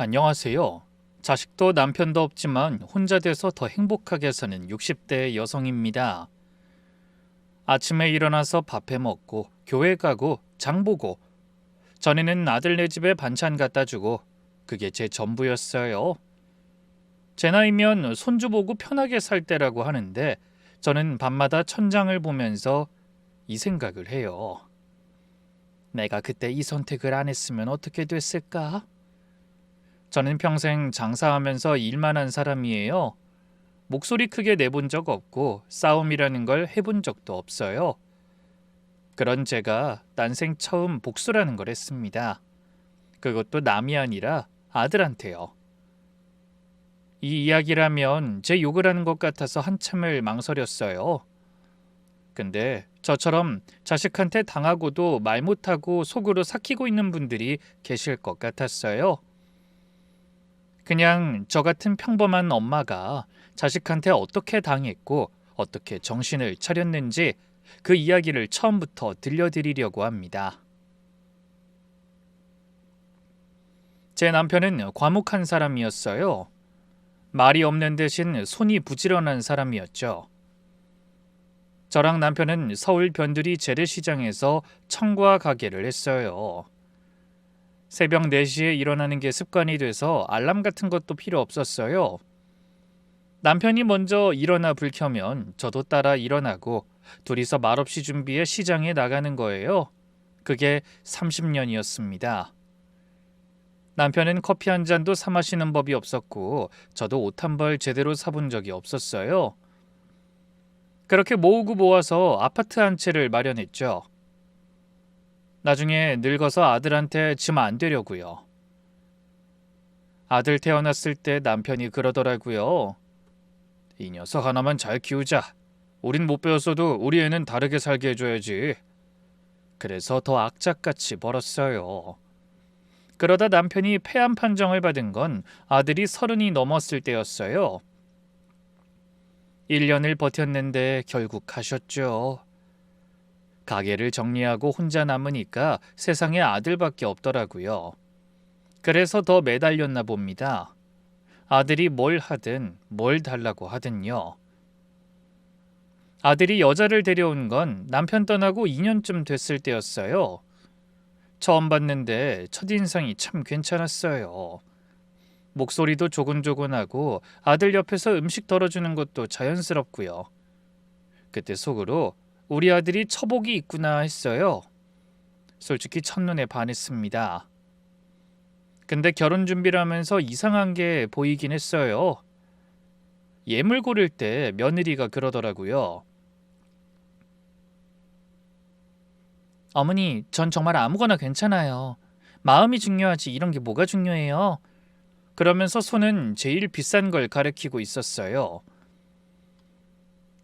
안녕하세요. 자식도 남편도 없지만 혼자 돼서 더 행복하게 사는 60대 여성입니다. 아침에 일어나서 밥해 먹고 교회 가고 장 보고 전에는 아들네 집에 반찬 갖다 주고 그게 제 전부였어요. 제 나이면 손주 보고 편하게 살 때라고 하는데 저는 밤마다 천장을 보면서 이 생각을 해요. 내가 그때 이 선택을 안 했으면 어떻게 됐을까? 저는 평생 장사하면서 일만 한 사람이에요. 목소리 크게 내본 적 없고 싸움이라는 걸 해본 적도 없어요. 그런 제가 난생 처음 복수라는 걸 했습니다. 그것도 남이 아니라 아들한테요. 이 이야기라면 제 욕을 하는 것 같아서 한참을 망설였어요. 근데 저처럼 자식한테 당하고도 말 못하고 속으로 삭히고 있는 분들이 계실 것 같았어요. 그냥 저 같은 평범한 엄마가 자식한테 어떻게 당했고 어떻게 정신을 차렸는지 그 이야기를 처음부터 들려드리려고 합니다. 제 남편은 과묵한 사람이었어요. 말이 없는 대신 손이 부지런한 사람이었죠. 저랑 남편은 서울 변두리 재래시장에서 청과 가게를 했어요. 새벽 4시에 일어나는 게 습관이 돼서 알람 같은 것도 필요 없었어요. 남편이 먼저 일어나 불 켜면 저도 따라 일어나고 둘이서 말없이 준비해 시장에 나가는 거예요. 그게 30년이었습니다. 남편은 커피 한 잔도 사 마시는 법이 없었고 저도 옷 한 벌 제대로 사본 적이 없었어요. 그렇게 모으고 모아서 아파트 한 채를 마련했죠. 나중에 늙어서 아들한테 짐 안 되려고요. 아들 태어났을 때 남편이 그러더라고요. 이 녀석 하나만 잘 키우자. 우린 못 배웠어도 우리 애는 다르게 살게 해줘야지. 그래서 더 악착같이 벌었어요. 그러다 남편이 폐암 판정을 받은 건 아들이 30이 넘었을 때였어요. 1년을 버텼는데 결국 가셨죠. 가게를 정리하고 혼자 남으니까 세상에 아들밖에 없더라고요. 그래서 더 매달렸나 봅니다. 아들이 뭘 하든 뭘 달라고 하든요. 아들이 여자를 데려온 건 남편 떠나고 2년쯤 됐을 때였어요. 처음 봤는데 첫인상이 참 괜찮았어요. 목소리도 조곤조곤하고 아들 옆에서 음식 덜어주는 것도 자연스럽고요. 그때 속으로 우리 아들이 처복이 있구나 했어요. 솔직히 첫눈에 반했습니다. 근데 결혼 준비를 하면서 이상한 게 보이긴 했어요. 예물 고를 때 며느리가 그러더라고요. 어머니, 전 정말 아무거나 괜찮아요. 마음이 중요하지 이런 게 뭐가 중요해요? 그러면서 손은 제일 비싼 걸 가리키고 있었어요.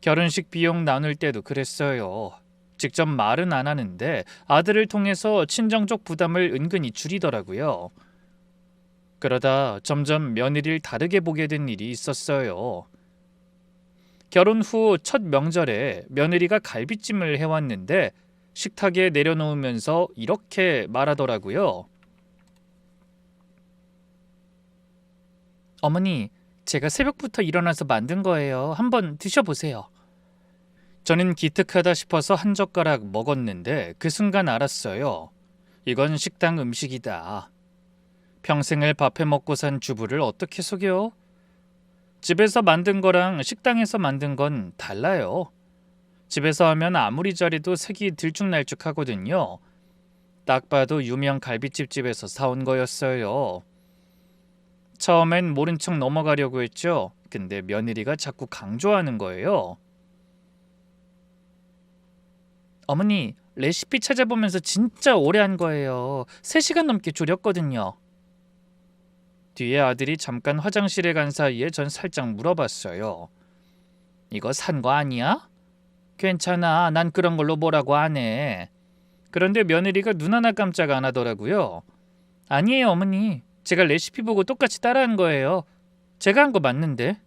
결혼식 비용 나눌 때도 그랬어요. 직접 말은 안 하는데 아들을 통해서 친정적 부담을 은근히 줄이더라고요. 그러다 점점 며느리를 다르게 보게 된 일이 있었어요. 결혼 후 첫 명절에 며느리가 갈비찜을 해왔는데 식탁에 내려놓으면서 이렇게 말하더라고요. 어머니, 제가 새벽부터 일어나서 만든 거예요. 한번 드셔보세요. 저는 기특하다 싶어서 한 젓가락 먹었는데 그 순간 알았어요. 이건 식당 음식이다. 평생을 밥해 먹고 산 주부를 어떻게 속여? 집에서 만든 거랑 식당에서 만든 건 달라요. 집에서 하면 아무리 잘해도 색이 들쭉날쭉하거든요. 딱 봐도 유명 갈비집 집에서 사온 거였어요. 처음엔 모른 척 넘어가려고 했죠. 근데 며느리가 자꾸 강조하는 거예요. 어머니, 레시피 찾아보면서 진짜 오래 한 거예요. 3시간 넘게 졸였거든요. 뒤에 아들이 잠깐 화장실에 간 사이에 전 살짝 물어봤어요. 이거 산 거 아니야? 괜찮아. 난 그런 걸로 뭐라고 안 해. 그런데 며느리가 눈 하나 깜짝 안 하더라고요. 아니에요, 어머니. 제가 레시피 보고 똑같이 따라한 거예요. 제가 한 거 맞는데.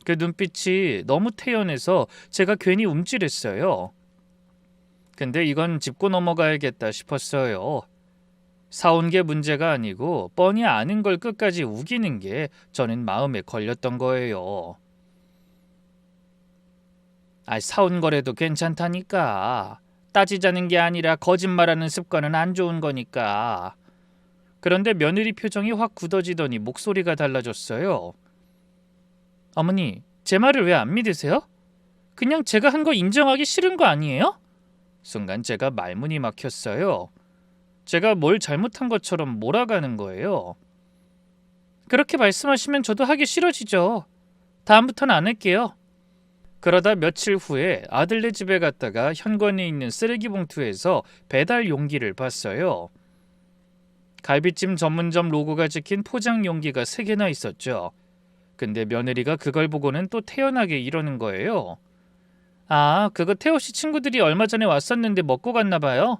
그 눈빛이 너무 태연해서 제가 괜히 움찔했어요. 근데 이건 짚고 넘어가야겠다 싶었어요. 사온 게 문제가 아니고 뻔히 아는 걸 끝까지 우기는 게 저는 마음에 걸렸던 거예요. 사온 거래도 괜찮다니까. 따지자는 게 아니라 거짓말하는 습관은 안 좋은 거니까. 그런데 며느리 표정이 확 굳어지더니 목소리가 달라졌어요. 어머니, 제 말을 왜 안 믿으세요? 그냥 제가 한 거 인정하기 싫은 거 아니에요? 순간 제가 말문이 막혔어요. 제가 뭘 잘못한 것처럼 몰아가는 거예요. 그렇게 말씀하시면 저도 하기 싫어지죠. 다음부터는 안 할게요. 그러다 며칠 후에 아들네 집에 갔다가 현관에 있는 쓰레기 봉투에서 배달 용기를 봤어요. 갈비찜 전문점 로고가 찍힌 포장 용기가 3개나 있었죠. 근데 며느리가 그걸 보고는 또 태연하게 이러는 거예요. 그거 태호 씨 친구들이 얼마 전에 왔었는데 먹고 갔나 봐요.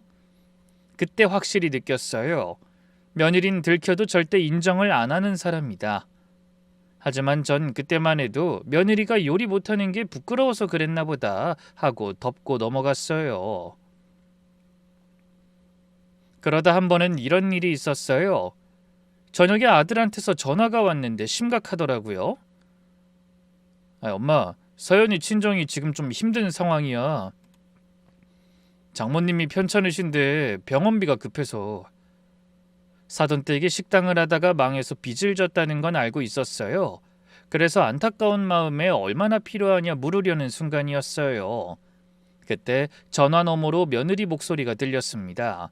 그때 확실히 느꼈어요. 며느린 들켜도 절대 인정을 안 하는 사람이다. 하지만 전 그때만 해도 며느리가 요리 못하는 게 부끄러워서 그랬나 보다 하고 덮고 넘어갔어요. 그러다 한 번은 이런 일이 있었어요. 저녁에 아들한테서 전화가 왔는데 심각하더라고요. 엄마, 서연이 친정이 지금 좀 힘든 상황이야. 장모님이 편찮으신데 병원비가 급해서. 사돈 댁에 식당을 하다가 망해서 빚을 졌다는 건 알고 있었어요. 그래서 안타까운 마음에 얼마나 필요하냐 물으려는 순간이었어요. 그때 전화 너머로 며느리 목소리가 들렸습니다.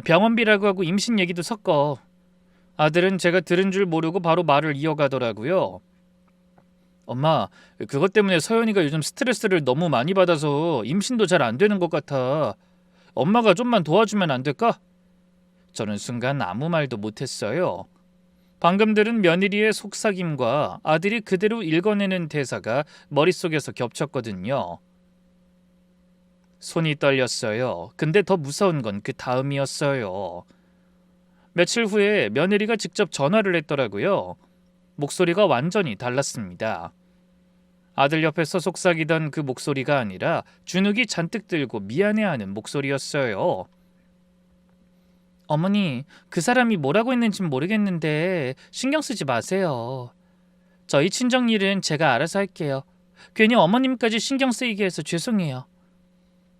병원비라고 하고 임신 얘기도 섞어. 아들은 제가 들은 줄 모르고 바로 말을 이어가더라고요. 엄마, 그것 때문에 서연이가 요즘 스트레스를 너무 많이 받아서 임신도 잘 안 되는 것 같아. 엄마가 좀만 도와주면 안 될까? 저는 순간 아무 말도 못했어요. 방금 들은 며느리의 속삭임과 아들이 그대로 읽어내는 대사가 머릿속에서 겹쳤거든요. 손이 떨렸어요. 근데 더 무서운 건 그 다음이었어요. 며칠 후에 며느리가 직접 전화를 했더라고요. 목소리가 완전히 달랐습니다. 아들 옆에서 속삭이던 그 목소리가 아니라 주눅이 잔뜩 들고 미안해하는 목소리였어요. 어머니, 그 사람이 뭐라고 했는진 모르겠는데 신경 쓰지 마세요. 저희 친정 일은 제가 알아서 할게요. 괜히 어머님까지 신경 쓰이게 해서 죄송해요.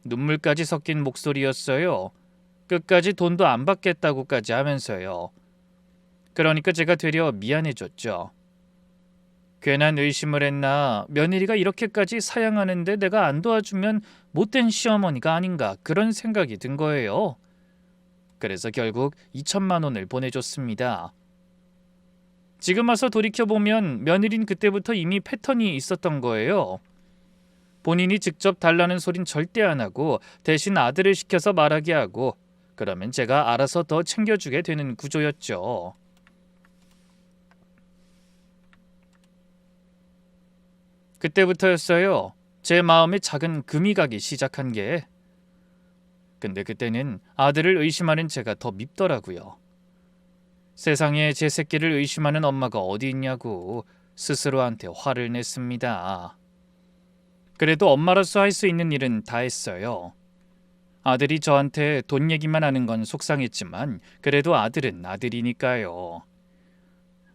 눈물까지 섞인 목소리였어요. 끝까지 돈도 안 받겠다고까지 하면서요. 그러니까 제가 되려 미안해졌죠. 괜한 의심을 했나, 며느리가 이렇게까지 사양하는데 내가 안 도와주면 못된 시어머니가 아닌가 그런 생각이 든 거예요. 그래서 결국 2천만 원을 보내줬습니다. 지금 와서 돌이켜보면 며느린 그때부터 이미 패턴이 있었던 거예요. 본인이 직접 달라는 소린 절대 안 하고 대신 아들을 시켜서 말하게 하고 그러면 제가 알아서 더 챙겨주게 되는 구조였죠. 그때부터였어요. 제 마음에 작은 금이 가기 시작한 게. 근데 그때는 아들을 의심하는 제가 더 밉더라고요. 세상에 제 새끼를 의심하는 엄마가 어디 있냐고 스스로한테 화를 냈습니다. 그래도 엄마로서 할 수 있는 일은 다 했어요. 아들이 저한테 돈 얘기만 하는 건 속상했지만 그래도 아들은 아들이니까요.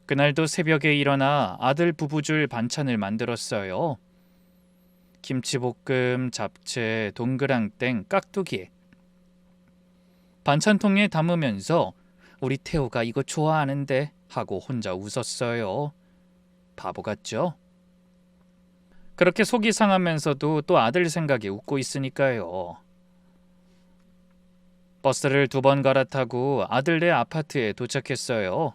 그날도 새벽에 일어나 아들 부부줄 반찬을 만들었어요. 김치볶음, 잡채, 동그랑땡, 깍두기. 반찬통에 담으면서 우리 태호가 이거 좋아하는데 하고 혼자 웃었어요. 바보 같죠? 그렇게 속이 상하면서도 또 아들 생각에 웃고 있으니까요. 버스를 2번 갈아타고 아들네 아파트에 도착했어요.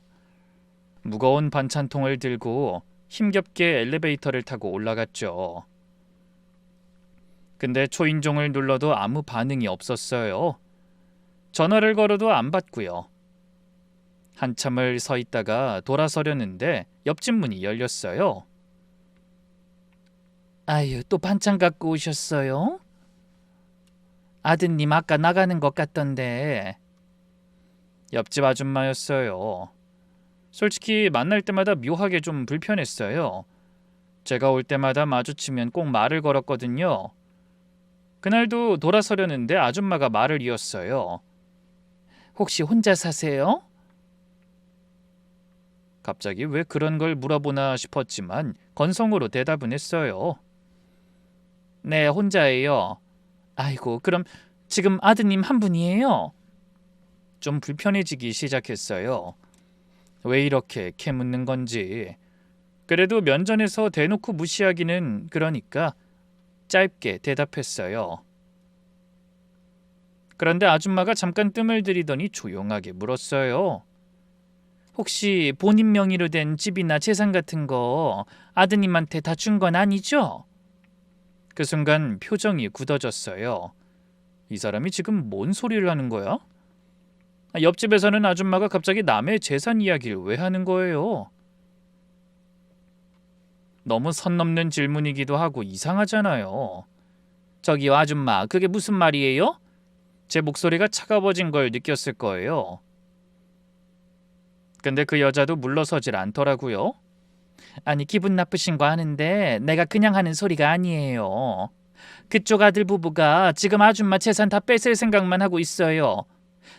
무거운 반찬통을 들고 힘겹게 엘리베이터를 타고 올라갔죠. 근데 초인종을 눌러도 아무 반응이 없었어요. 전화를 걸어도 안 받고요. 한참을 서 있다가 돌아서려는데 옆집 문이 열렸어요. 아유, 또 반찬 갖고 오셨어요? 아드님 아까 나가는 것 같던데. 옆집 아줌마였어요. 솔직히 만날 때마다 묘하게 좀 불편했어요. 제가 올 때마다 마주치면 꼭 말을 걸었거든요. 그날도 돌아서려는데 아줌마가 말을 이었어요. 혹시 혼자 사세요? 갑자기 왜 그런 걸 물어보나 싶었지만 건성으로 대답은 했어요. 네, 혼자예요. 아이고, 그럼 지금 아드님 한 분이에요? 좀 불편해지기 시작했어요. 왜 이렇게 캐묻는 건지. 그래도 면전에서 대놓고 무시하기는 그러니까 짧게 대답했어요. 그런데 아줌마가 잠깐 뜸을 들이더니 조용하게 물었어요. 혹시 본인 명의로 된 집이나 재산 같은 거 아드님한테 다 준 건 아니죠? 그 순간 표정이 굳어졌어요. 이 사람이 지금 뭔 소리를 하는 거야? 옆집에서는 아줌마가 갑자기 남의 재산 이야기를 왜 하는 거예요? 너무 선 넘는 질문이기도 하고 이상하잖아요. 저기요, 아줌마, 그게 무슨 말이에요? 제 목소리가 차가워진 걸 느꼈을 거예요. 근데 그 여자도 물러서질 않더라고요. 아니, 기분 나쁘신 거 아는데 내가 그냥 하는 소리가 아니에요. 그쪽 아들 부부가 지금 아줌마 재산 다 뺏을 생각만 하고 있어요.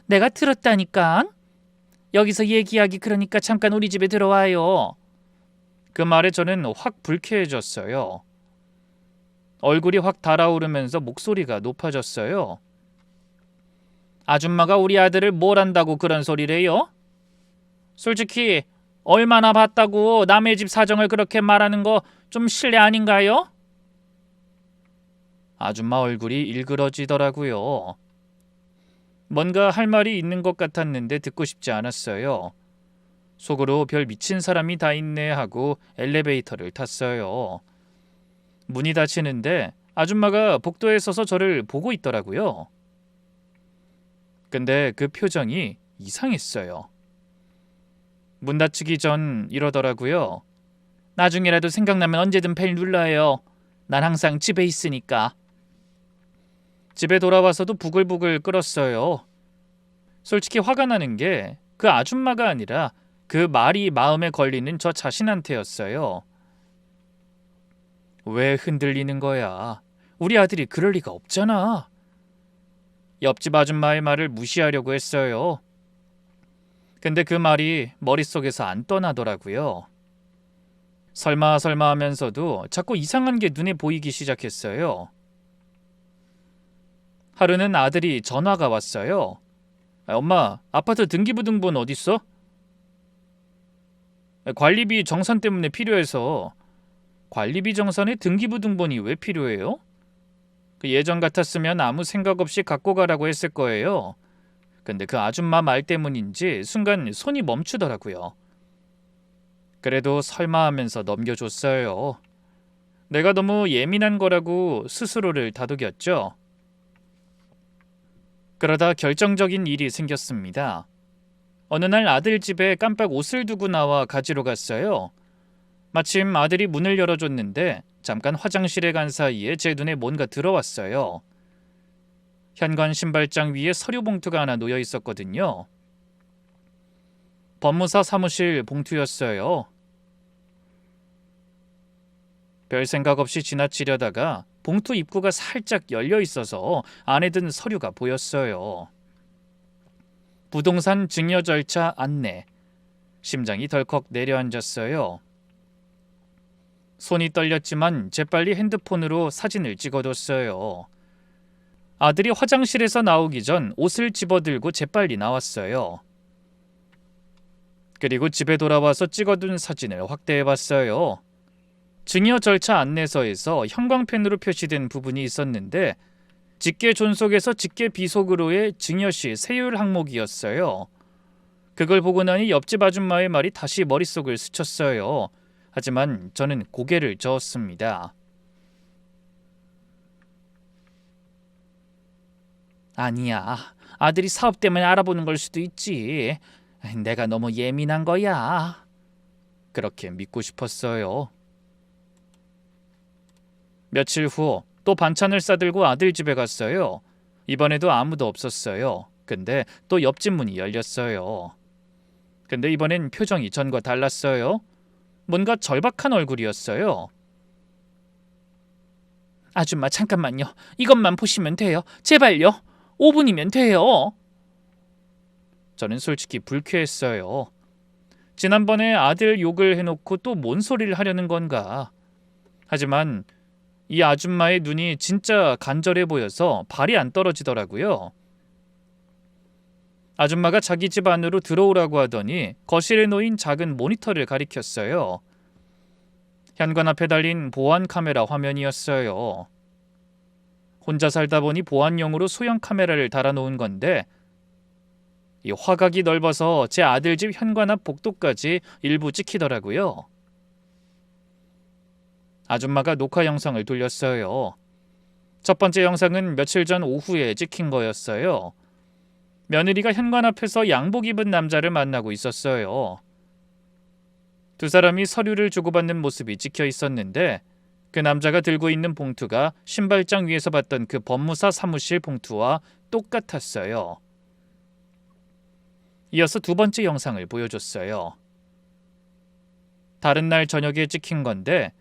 내가 들었다니까. 여기서 얘기하기 그러니까 잠깐 우리 집에 들어와요. 그 말에 저는 확 불쾌해졌어요. 얼굴이 확 달아오르면서 목소리가 높아졌어요. 아줌마가 우리 아들을 뭘 안다고 그런 소리래요? 솔직히 얼마나 봤다고 남의 집 사정을 그렇게 말하는 거 좀 실례 아닌가요? 아줌마 얼굴이 일그러지더라고요. 뭔가 할 말이 있는 것 같았는데 듣고 싶지 않았어요. 속으로 별 미친 사람이 다 있네 하고 엘리베이터를 탔어요. 문이 닫히는데 아줌마가 복도에 서서 저를 보고 있더라고요. 근데 그 표정이 이상했어요. 문 닫히기 전 이러더라고요. 나중에라도 생각나면 언제든 벨 눌러요. 난 항상 집에 있으니까. 집에 돌아와서도 부글부글 끓었어요. 솔직히 화가 나는 게 그 아줌마가 아니라 그 말이 마음에 걸리는 저 자신한테였어요. 왜 흔들리는 거야? 우리 아들이 그럴 리가 없잖아. 옆집 아줌마의 말을 무시하려고 했어요. 근데 그 말이 머릿속에서 안 떠나더라고요. 설마 하면서도 자꾸 이상한 게 눈에 보이기 시작했어요. 하루는 아들이 전화가 왔어요. 엄마, 아파트 등기부등본 어딨어? 관리비 정산 때문에 필요해서. 관리비 정산에 등기부등본이 왜 필요해요? 예전 같았으면 아무 생각 없이 갖고 가라고 했을 거예요. 근데 그 아줌마 말 때문인지 순간 손이 멈추더라고요. 그래도 설마 하면서 넘겨줬어요. 내가 너무 예민한 거라고 스스로를 다독였죠. 그러다 결정적인 일이 생겼습니다. 어느 날 아들 집에 깜빡 옷을 두고 나와 가지러 갔어요. 마침 아들이 문을 열어줬는데 잠깐 화장실에 간 사이에 제 눈에 뭔가 들어왔어요. 현관 신발장 위에 서류 봉투가 하나 놓여 있었거든요. 법무사 사무실 봉투였어요. 별 생각 없이 지나치려다가 봉투 입구가 살짝 열려 있어서 안에 든 서류가 보였어요. 부동산 증여 절차 안내. 심장이 덜컥 내려앉았어요. 손이 떨렸지만 재빨리 핸드폰으로 사진을 찍어뒀어요. 아들이 화장실에서 나오기 전 옷을 집어들고 재빨리 나왔어요. 그리고 집에 돌아와서 찍어둔 사진을 확대해봤어요. 증여 절차 안내서에서 형광펜으로 표시된 부분이 있었는데 직계 존속에서 직계 비속으로의 증여시 세율 항목이었어요. 그걸 보고 나니 옆집 아줌마의 말이 다시 머릿속을 스쳤어요. 하지만 저는 고개를 저었습니다. 아니야. 아들이 사업 때문에 알아보는 걸 수도 있지. 내가 너무 예민한 거야. 그렇게 믿고 싶었어요. 며칠 후 또 반찬을 싸들고 아들 집에 갔어요. 이번에도 아무도 없었어요. 근데 또 옆집 문이 열렸어요. 근데 이번엔 표정이 전과 달랐어요. 뭔가 절박한 얼굴이었어요. 아줌마 잠깐만요. 이것만 보시면 돼요. 제발요. 5분이면 돼요. 저는 솔직히 불쾌했어요. 지난번에 아들 욕을 해놓고 또 뭔 소리를 하려는 건가. 하지만 이 아줌마의 눈이 진짜 간절해 보여서 발이 안 떨어지더라고요. 아줌마가 자기 집 안으로 들어오라고 하더니 거실에 놓인 작은 모니터를 가리켰어요. 현관 앞에 달린 보안 카메라 화면이었어요. 혼자 살다 보니 보안용으로 소형 카메라를 달아놓은 건데 이 화각이 넓어서 제 아들 집 현관 앞 복도까지 일부 찍히더라고요. 아줌마가 녹화 영상을 돌렸어요. 첫 번째 영상은 며칠 전 오후에 찍힌 거였어요. 며느리가 현관 앞에서 양복 입은 남자를 만나고 있었어요. 두 사람이 서류를 주고받는 모습이 찍혀 있었는데 그 남자가 들고 있는 봉투가 신발장 위에서 봤던 그 법무사 사무실 봉투와 똑같았어요. 이어서 두 번째 영상을 보여줬어요. 다른 날 저녁에 찍힌 건데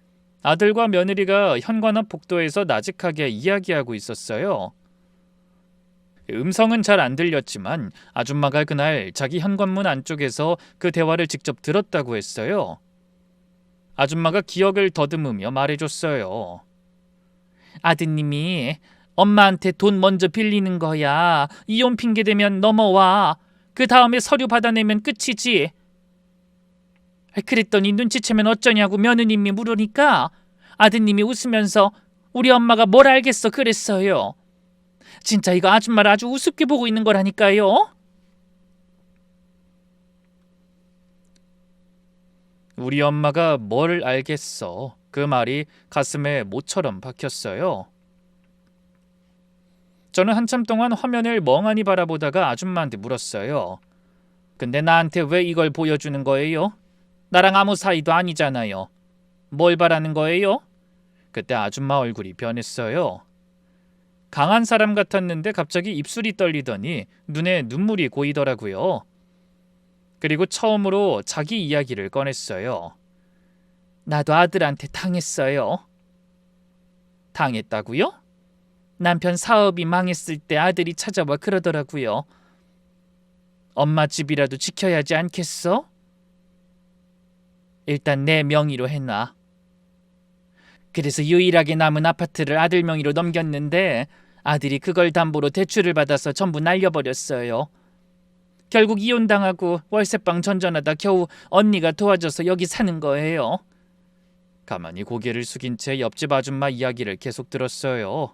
아들과 며느리가 현관 앞 복도에서 나직하게 이야기하고 있었어요. 음성은 잘 안 들렸지만 아줌마가 그날 자기 현관문 안쪽에서 그 대화를 직접 들었다고 했어요. 아줌마가 기억을 더듬으며 말해줬어요. 아드님이 엄마한테 돈 먼저 빌리는 거야. 이혼 핑계 대면 넘어와. 그 다음에 서류 받아내면 끝이지. 그랬더니 눈치채면 어쩌냐고 며느님이 물으니까 아드님이 웃으면서 우리 엄마가 뭘 알겠어 그랬어요. 진짜 이거 아줌마를 아주 우습게 보고 있는 거라니까요. 우리 엄마가 뭘 알겠어. 그 말이 가슴에 못처럼 박혔어요. 저는 한참 동안 화면을 멍하니 바라보다가 아줌마한테 물었어요. 근데 나한테 왜 이걸 보여주는 거예요? 나랑 아무 사이도 아니잖아요. 뭘 바라는 거예요? 그때 아줌마 얼굴이 변했어요. 강한 사람 같았는데 갑자기 입술이 떨리더니 눈에 눈물이 고이더라고요. 그리고 처음으로 자기 이야기를 꺼냈어요. 나도 아들한테 당했어요. 당했다고요? 남편 사업이 망했을 때 아들이 찾아와 그러더라고요. 엄마 집이라도 지켜야지 않겠어? 일단 내 명의로 해놔. 그래서 유일하게 남은 아파트를 아들 명의로 넘겼는데 아들이 그걸 담보로 대출을 받아서 전부 날려버렸어요. 결국 이혼당하고 월세방 전전하다 겨우 언니가 도와줘서 여기 사는 거예요. 가만히 고개를 숙인 채 옆집 아줌마 이야기를 계속 들었어요.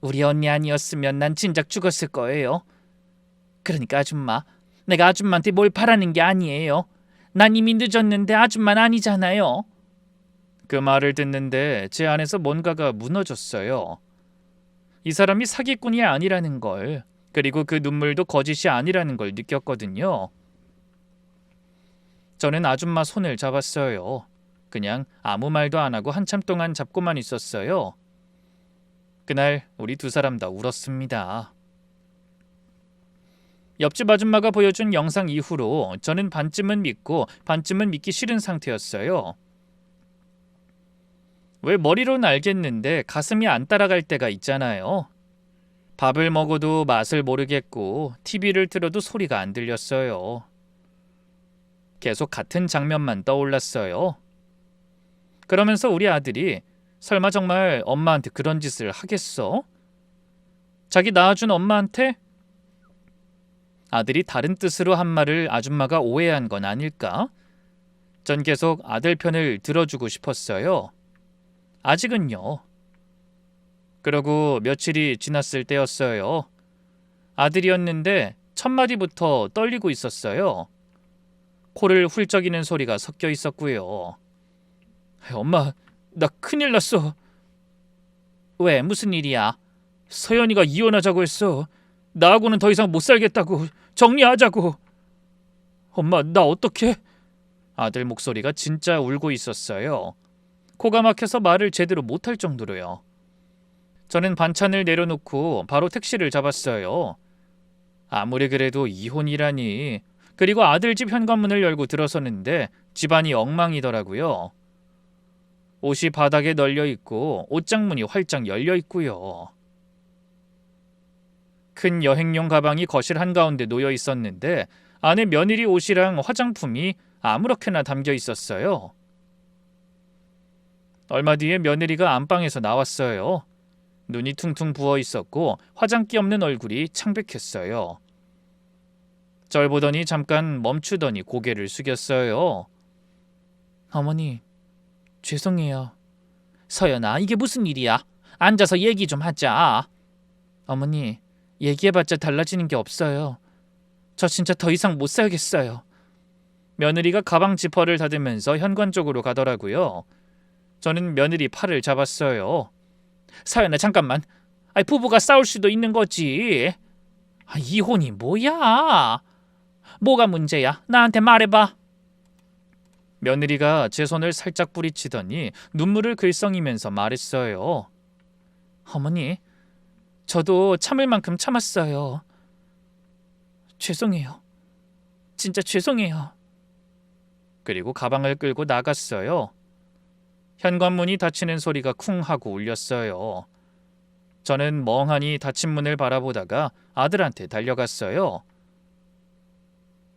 우리 언니 아니었으면 난 진작 죽었을 거예요. 그러니까 아줌마, 내가 아줌마한테 뭘 바라는 게 아니에요. 난 이미 늦었는데 아줌마는 아니잖아요. 그 말을 듣는데 제 안에서 뭔가가 무너졌어요. 이 사람이 사기꾼이 아니라는 걸, 그리고 그 눈물도 거짓이 아니라는 걸 느꼈거든요. 저는 아줌마 손을 잡았어요. 그냥 아무 말도 안 하고 한참 동안 잡고만 있었어요. 그날 우리 두 사람 다 울었습니다. 옆집 아줌마가 보여준 영상 이후로 저는 반쯤은 믿고 반쯤은 믿기 싫은 상태였어요. 왜 머리로는 알겠는데 가슴이 안 따라갈 때가 있잖아요. 밥을 먹어도 맛을 모르겠고 TV를 틀어도 소리가 안 들렸어요. 계속 같은 장면만 떠올랐어요. 그러면서 우리 아들이 설마 정말 엄마한테 그런 짓을 하겠어? 자기 낳아준 엄마한테? 아들이 다른 뜻으로 한 말을 아줌마가 오해한 건 아닐까? 전 계속 아들 편을 들어주고 싶었어요. 아직은요. 그러고 며칠이 지났을 때였어요. 아들이었는데 첫 마디부터 떨리고 있었어요. 코를 훌쩍이는 소리가 섞여 있었고요. 엄마, 나 큰일 났어. 왜? 무슨 일이야? 서연이가 이혼하자고 했어. 나하고는 더 이상 못 살겠다고. 정리하자고. 엄마, 나 어떡해? 아들 목소리가 진짜 울고 있었어요. 코가 막혀서 말을 제대로 못할 정도로요. 저는 반찬을 내려놓고 바로 택시를 잡았어요. 아무리 그래도 이혼이라니. 그리고 아들 집 현관문을 열고 들어서는데 집안이 엉망이더라고요. 옷이 바닥에 널려 있고 옷장문이 활짝 열려 있고요. 큰 여행용 가방이 거실 한가운데 놓여 있었는데 안에 며느리 옷이랑 화장품이 아무렇게나 담겨 있었어요. 얼마 뒤에 며느리가 안방에서 나왔어요. 눈이 퉁퉁 부어 있었고 화장기 없는 얼굴이 창백했어요. 절 보더니 잠깐 멈추더니 고개를 숙였어요. 어머니, 죄송해요. 서연아, 이게 무슨 일이야? 앉아서 얘기 좀 하자. 어머니, 얘기해봤자 달라지는 게 없어요. 저 진짜 더 이상 못 살겠어요. 며느리가 가방 지퍼를 닫으면서 현관 쪽으로 가더라고요. 저는 며느리 팔을 잡았어요. 서연아, 잠깐만. 부부가 싸울 수도 있는 거지. 이혼이 뭐야? 뭐가 문제야? 나한테 말해봐. 며느리가 제 손을 살짝 뿌리치더니 눈물을 글썽이면서 말했어요. 어머니, 저도 참을 만큼 참았어요. 죄송해요. 진짜 죄송해요. 그리고 가방을 끌고 나갔어요. 현관문이 닫히는 소리가 쿵 하고 울렸어요. 저는 멍하니 닫힌 문을 바라보다가 아들한테 달려갔어요.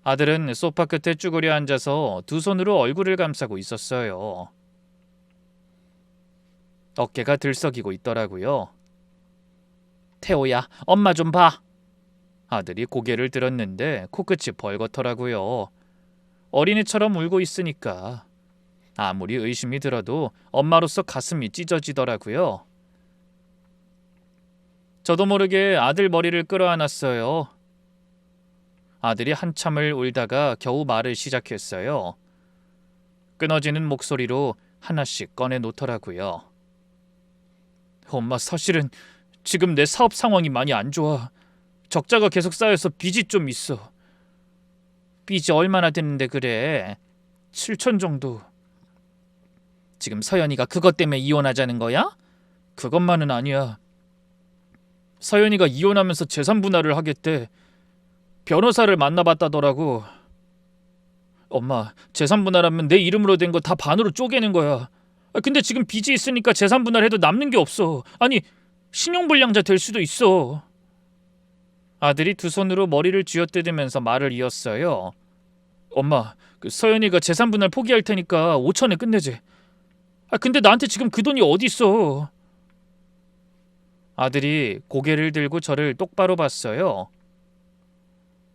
아들은 소파 끝에 쭈그려 앉아서 두 손으로 얼굴을 감싸고 있었어요. 어깨가 들썩이고 있더라고요. 태호야, 엄마 좀 봐. 아들이 고개를 들었는데 코끝이 벌겋더라고요. 어린애처럼 울고 있으니까 아무리 의심이 들어도 엄마로서 가슴이 찢어지더라고요. 저도 모르게 아들 머리를 끌어안았어요. 아들이 한참을 울다가 겨우 말을 시작했어요. 끊어지는 목소리로 하나씩 꺼내놓더라고요. 엄마, 사실은 지금 내 사업 상황이 많이 안 좋아. 적자가 계속 쌓여서 빚이 좀 있어. 빚이 얼마나 됐는데 그래? 7천 정도. 지금 서연이가 그것 때문에 이혼하자는 거야? 그것만은 아니야. 서연이가 이혼하면서 재산 분할을 하겠대. 변호사를 만나봤다더라고. 엄마, 재산 분할하면 내 이름으로 된 거 다 반으로 쪼개는 거야. 근데 지금 빚이 있으니까 재산 분할해도 남는 게 없어. 아니, 신용불량자 될 수도 있어. 아들이 두 손으로 머리를 쥐어뜯으면서 말을 이었어요. 엄마, 서연이가 재산 분할 포기할 테니까 5천에 끝내재. 근데 나한테 지금 그 돈이 어디 있어? 아들이 고개를 들고 저를 똑바로 봤어요.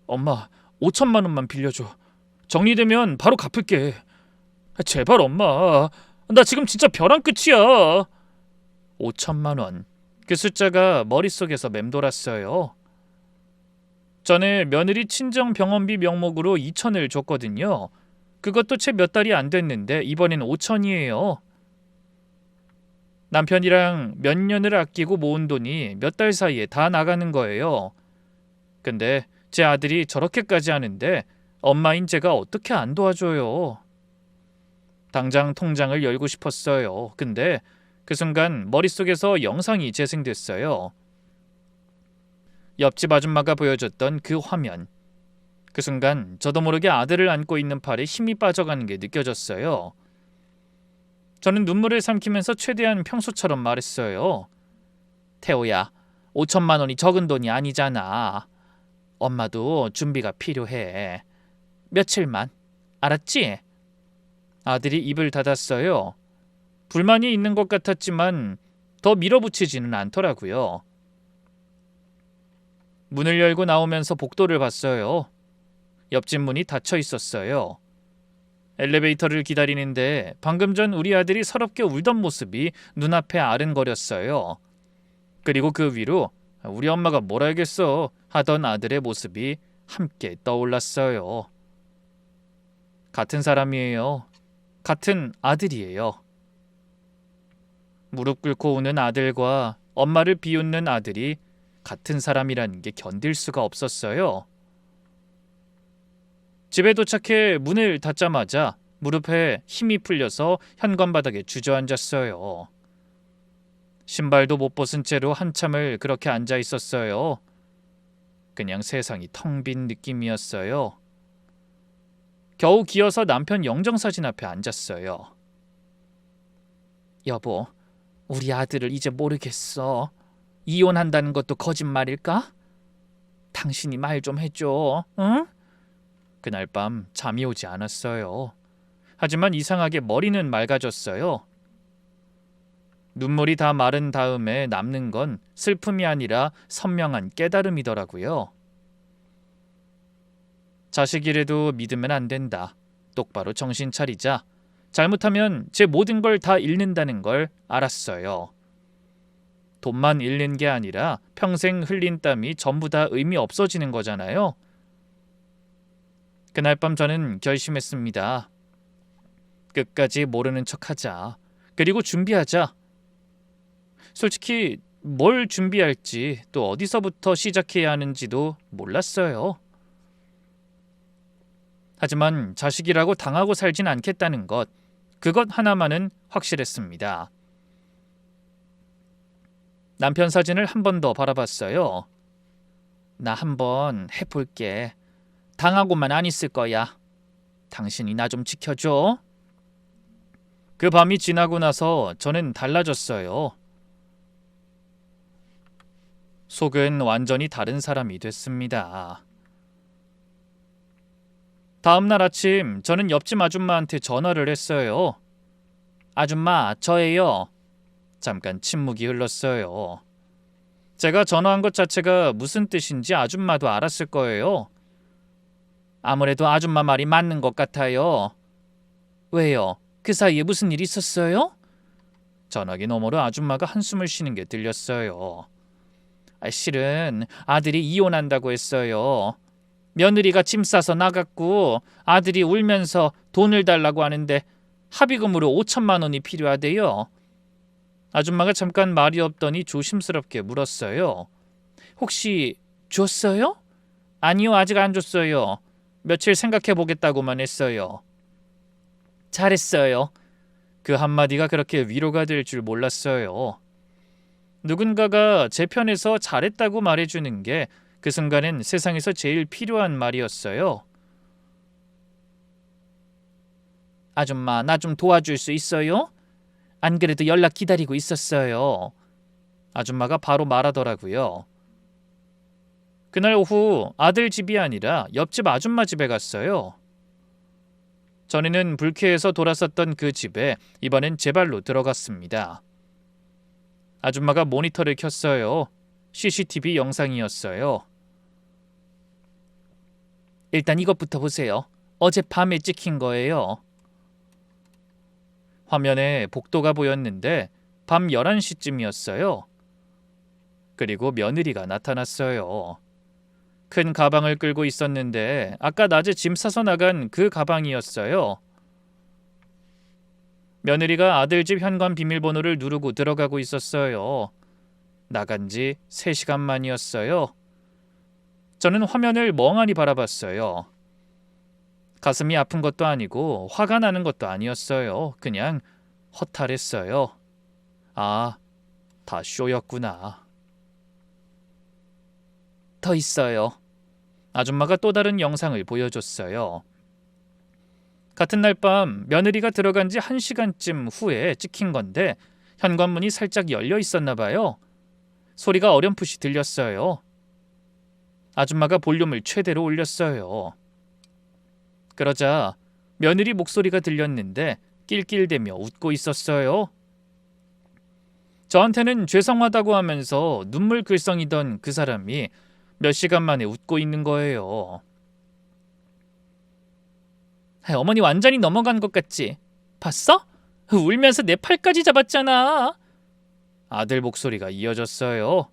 엄마, 5천만 원만 빌려줘. 정리되면 바로 갚을게. 제발 엄마, 나 지금 진짜 벼랑 끝이야. 5천만 원. 그 숫자가 머릿속에서 맴돌았어요. 전에 며느리 친정 병원비 명목으로 2천을 줬거든요. 그것도 채 몇 달이 안 됐는데 이번엔 5천이에요. 남편이랑 몇 년을 아끼고 모은 돈이 몇 달 사이에 다 나가는 거예요. 근데 제 아들이 저렇게까지 하는데 엄마인 제가 어떻게 안 도와줘요. 당장 통장을 열고 싶었어요. 근데 그 순간 머릿속에서 영상이 재생됐어요. 옆집 아줌마가 보여줬던 그 화면. 그 순간 저도 모르게 아들을 안고 있는 팔에 힘이 빠져가는 게 느껴졌어요. 저는 눈물을 삼키면서 최대한 평소처럼 말했어요. 태호야, 5천만 원이 적은 돈이 아니잖아. 엄마도 준비가 필요해. 며칠만, 알았지? 아들이 입을 닫았어요. 불만이 있는 것 같았지만 더 밀어붙이지는 않더라고요. 문을 열고 나오면서 복도를 봤어요. 옆집 문이 닫혀 있었어요. 엘리베이터를 기다리는데 방금 전 우리 아들이 서럽게 울던 모습이 눈앞에 아른거렸어요. 그리고 그 위로 우리 엄마가 뭘 알겠어 하던 아들의 모습이 함께 떠올랐어요. 같은 사람이에요. 같은 아들이에요. 무릎 꿇고 우는 아들과 엄마를 비웃는 아들이 같은 사람이라는 게 견딜 수가 없었어요. 집에 도착해 문을 닫자마자 무릎에 힘이 풀려서 현관바닥에 주저앉았어요. 신발도 못 벗은 채로 한참을 그렇게 앉아 있었어요. 그냥 세상이 텅 빈 느낌이었어요. 겨우 기어서 남편 영정사진 앞에 앉았어요. 여보, 우리 아들을 이제 모르겠어. 이혼한다는 것도 거짓말일까? 당신이 말 좀 해줘, 응? 그날 밤 잠이 오지 않았어요. 하지만 이상하게 머리는 맑아졌어요. 눈물이 다 마른 다음에 남는 건 슬픔이 아니라 선명한 깨달음이더라고요. 자식이라도 믿으면 안 된다. 똑바로 정신 차리자. 잘못하면 제 모든 걸 다 잃는다는 걸 알았어요. 돈만 잃는 게 아니라 평생 흘린 땀이 전부 다 의미 없어지는 거잖아요. 그날 밤 저는 결심했습니다. 끝까지 모르는 척하자. 그리고 준비하자. 솔직히 뭘 준비할지 또 어디서부터 시작해야 하는지도 몰랐어요. 하지만 자식이라고 당하고 살진 않겠다는 것, 그것 하나만은 확실했습니다. 남편 사진을 한 번 더 바라봤어요. 나 한번 해볼게. 당하고만 안 있을 거야. 당신이 나 좀 지켜줘. 그 밤이 지나고 나서 저는 달라졌어요. 속은 완전히 다른 사람이 됐습니다. 다음 날 아침 저는 옆집 아줌마한테 전화를 했어요. 아줌마, 저예요. 잠깐 침묵이 흘렀어요. 제가 전화한 것 자체가 무슨 뜻인지 아줌마도 알았을 거예요. 아무래도 아줌마 말이 맞는 것 같아요. 왜요? 그 사이에 무슨 일 있었어요? 전화기 너머로 아줌마가 한숨을 쉬는 게 들렸어요. 실은 아들이 이혼한다고 했어요. 며느리가 짐 싸서 나갔고 아들이 울면서 돈을 달라고 하는데 합의금으로 5천만 원이 필요하대요. 아줌마가 잠깐 말이 없더니 조심스럽게 물었어요. 혹시 줬어요? 아니요, 아직 안 줬어요. 며칠 생각해 보겠다고만 했어요. 잘했어요. 그 한마디가 그렇게 위로가 될 줄 몰랐어요. 누군가가 제 편에서 잘했다고 말해주는 게 그 순간엔 세상에서 제일 필요한 말이었어요. 아줌마, 나 좀 도와줄 수 있어요? 안 그래도 연락 기다리고 있었어요. 아줌마가 바로 말하더라고요. 그날 오후 아들 집이 아니라 옆집 아줌마 집에 갔어요. 전에는 불쾌해서 돌았었던 그 집에 이번엔 제 발로 들어갔습니다. 아줌마가 모니터를 켰어요. CCTV 영상이었어요. 일단 이것부터 보세요. 어젯밤에 찍힌 거예요. 화면에 복도가 보였는데 밤 11시쯤이었어요. 그리고 며느리가 나타났어요. 큰 가방을 끌고 있었는데 아까 낮에 짐 싸서 나간 그 가방이었어요. 며느리가 아들 집 현관 비밀번호를 누르고 들어가고 있었어요. 나간 지 3시간 만이었어요. 저는 화면을 멍하니 바라봤어요. 가슴이 아픈 것도 아니고 화가 나는 것도 아니었어요. 그냥 허탈했어요. 아, 다 쇼였구나. 더 있어요. 아줌마가 또 다른 영상을 보여줬어요. 같은 날 밤 며느리가 들어간 지 1시간쯤 후에 찍힌 건데 현관문이 살짝 열려 있었나 봐요. 소리가 어렴풋이 들렸어요. 아줌마가 볼륨을 최대로 올렸어요. 그러자 며느리 목소리가 들렸는데 낄낄대며 웃고 있었어요. 저한테는 죄송하다고 하면서 눈물 글썽이던 그 사람이 몇 시간 만에 웃고 있는 거예요. 어머니 완전히 넘어간 것 같지? 봤어? 울면서 내 팔까지 잡았잖아. 아들 목소리가 이어졌어요.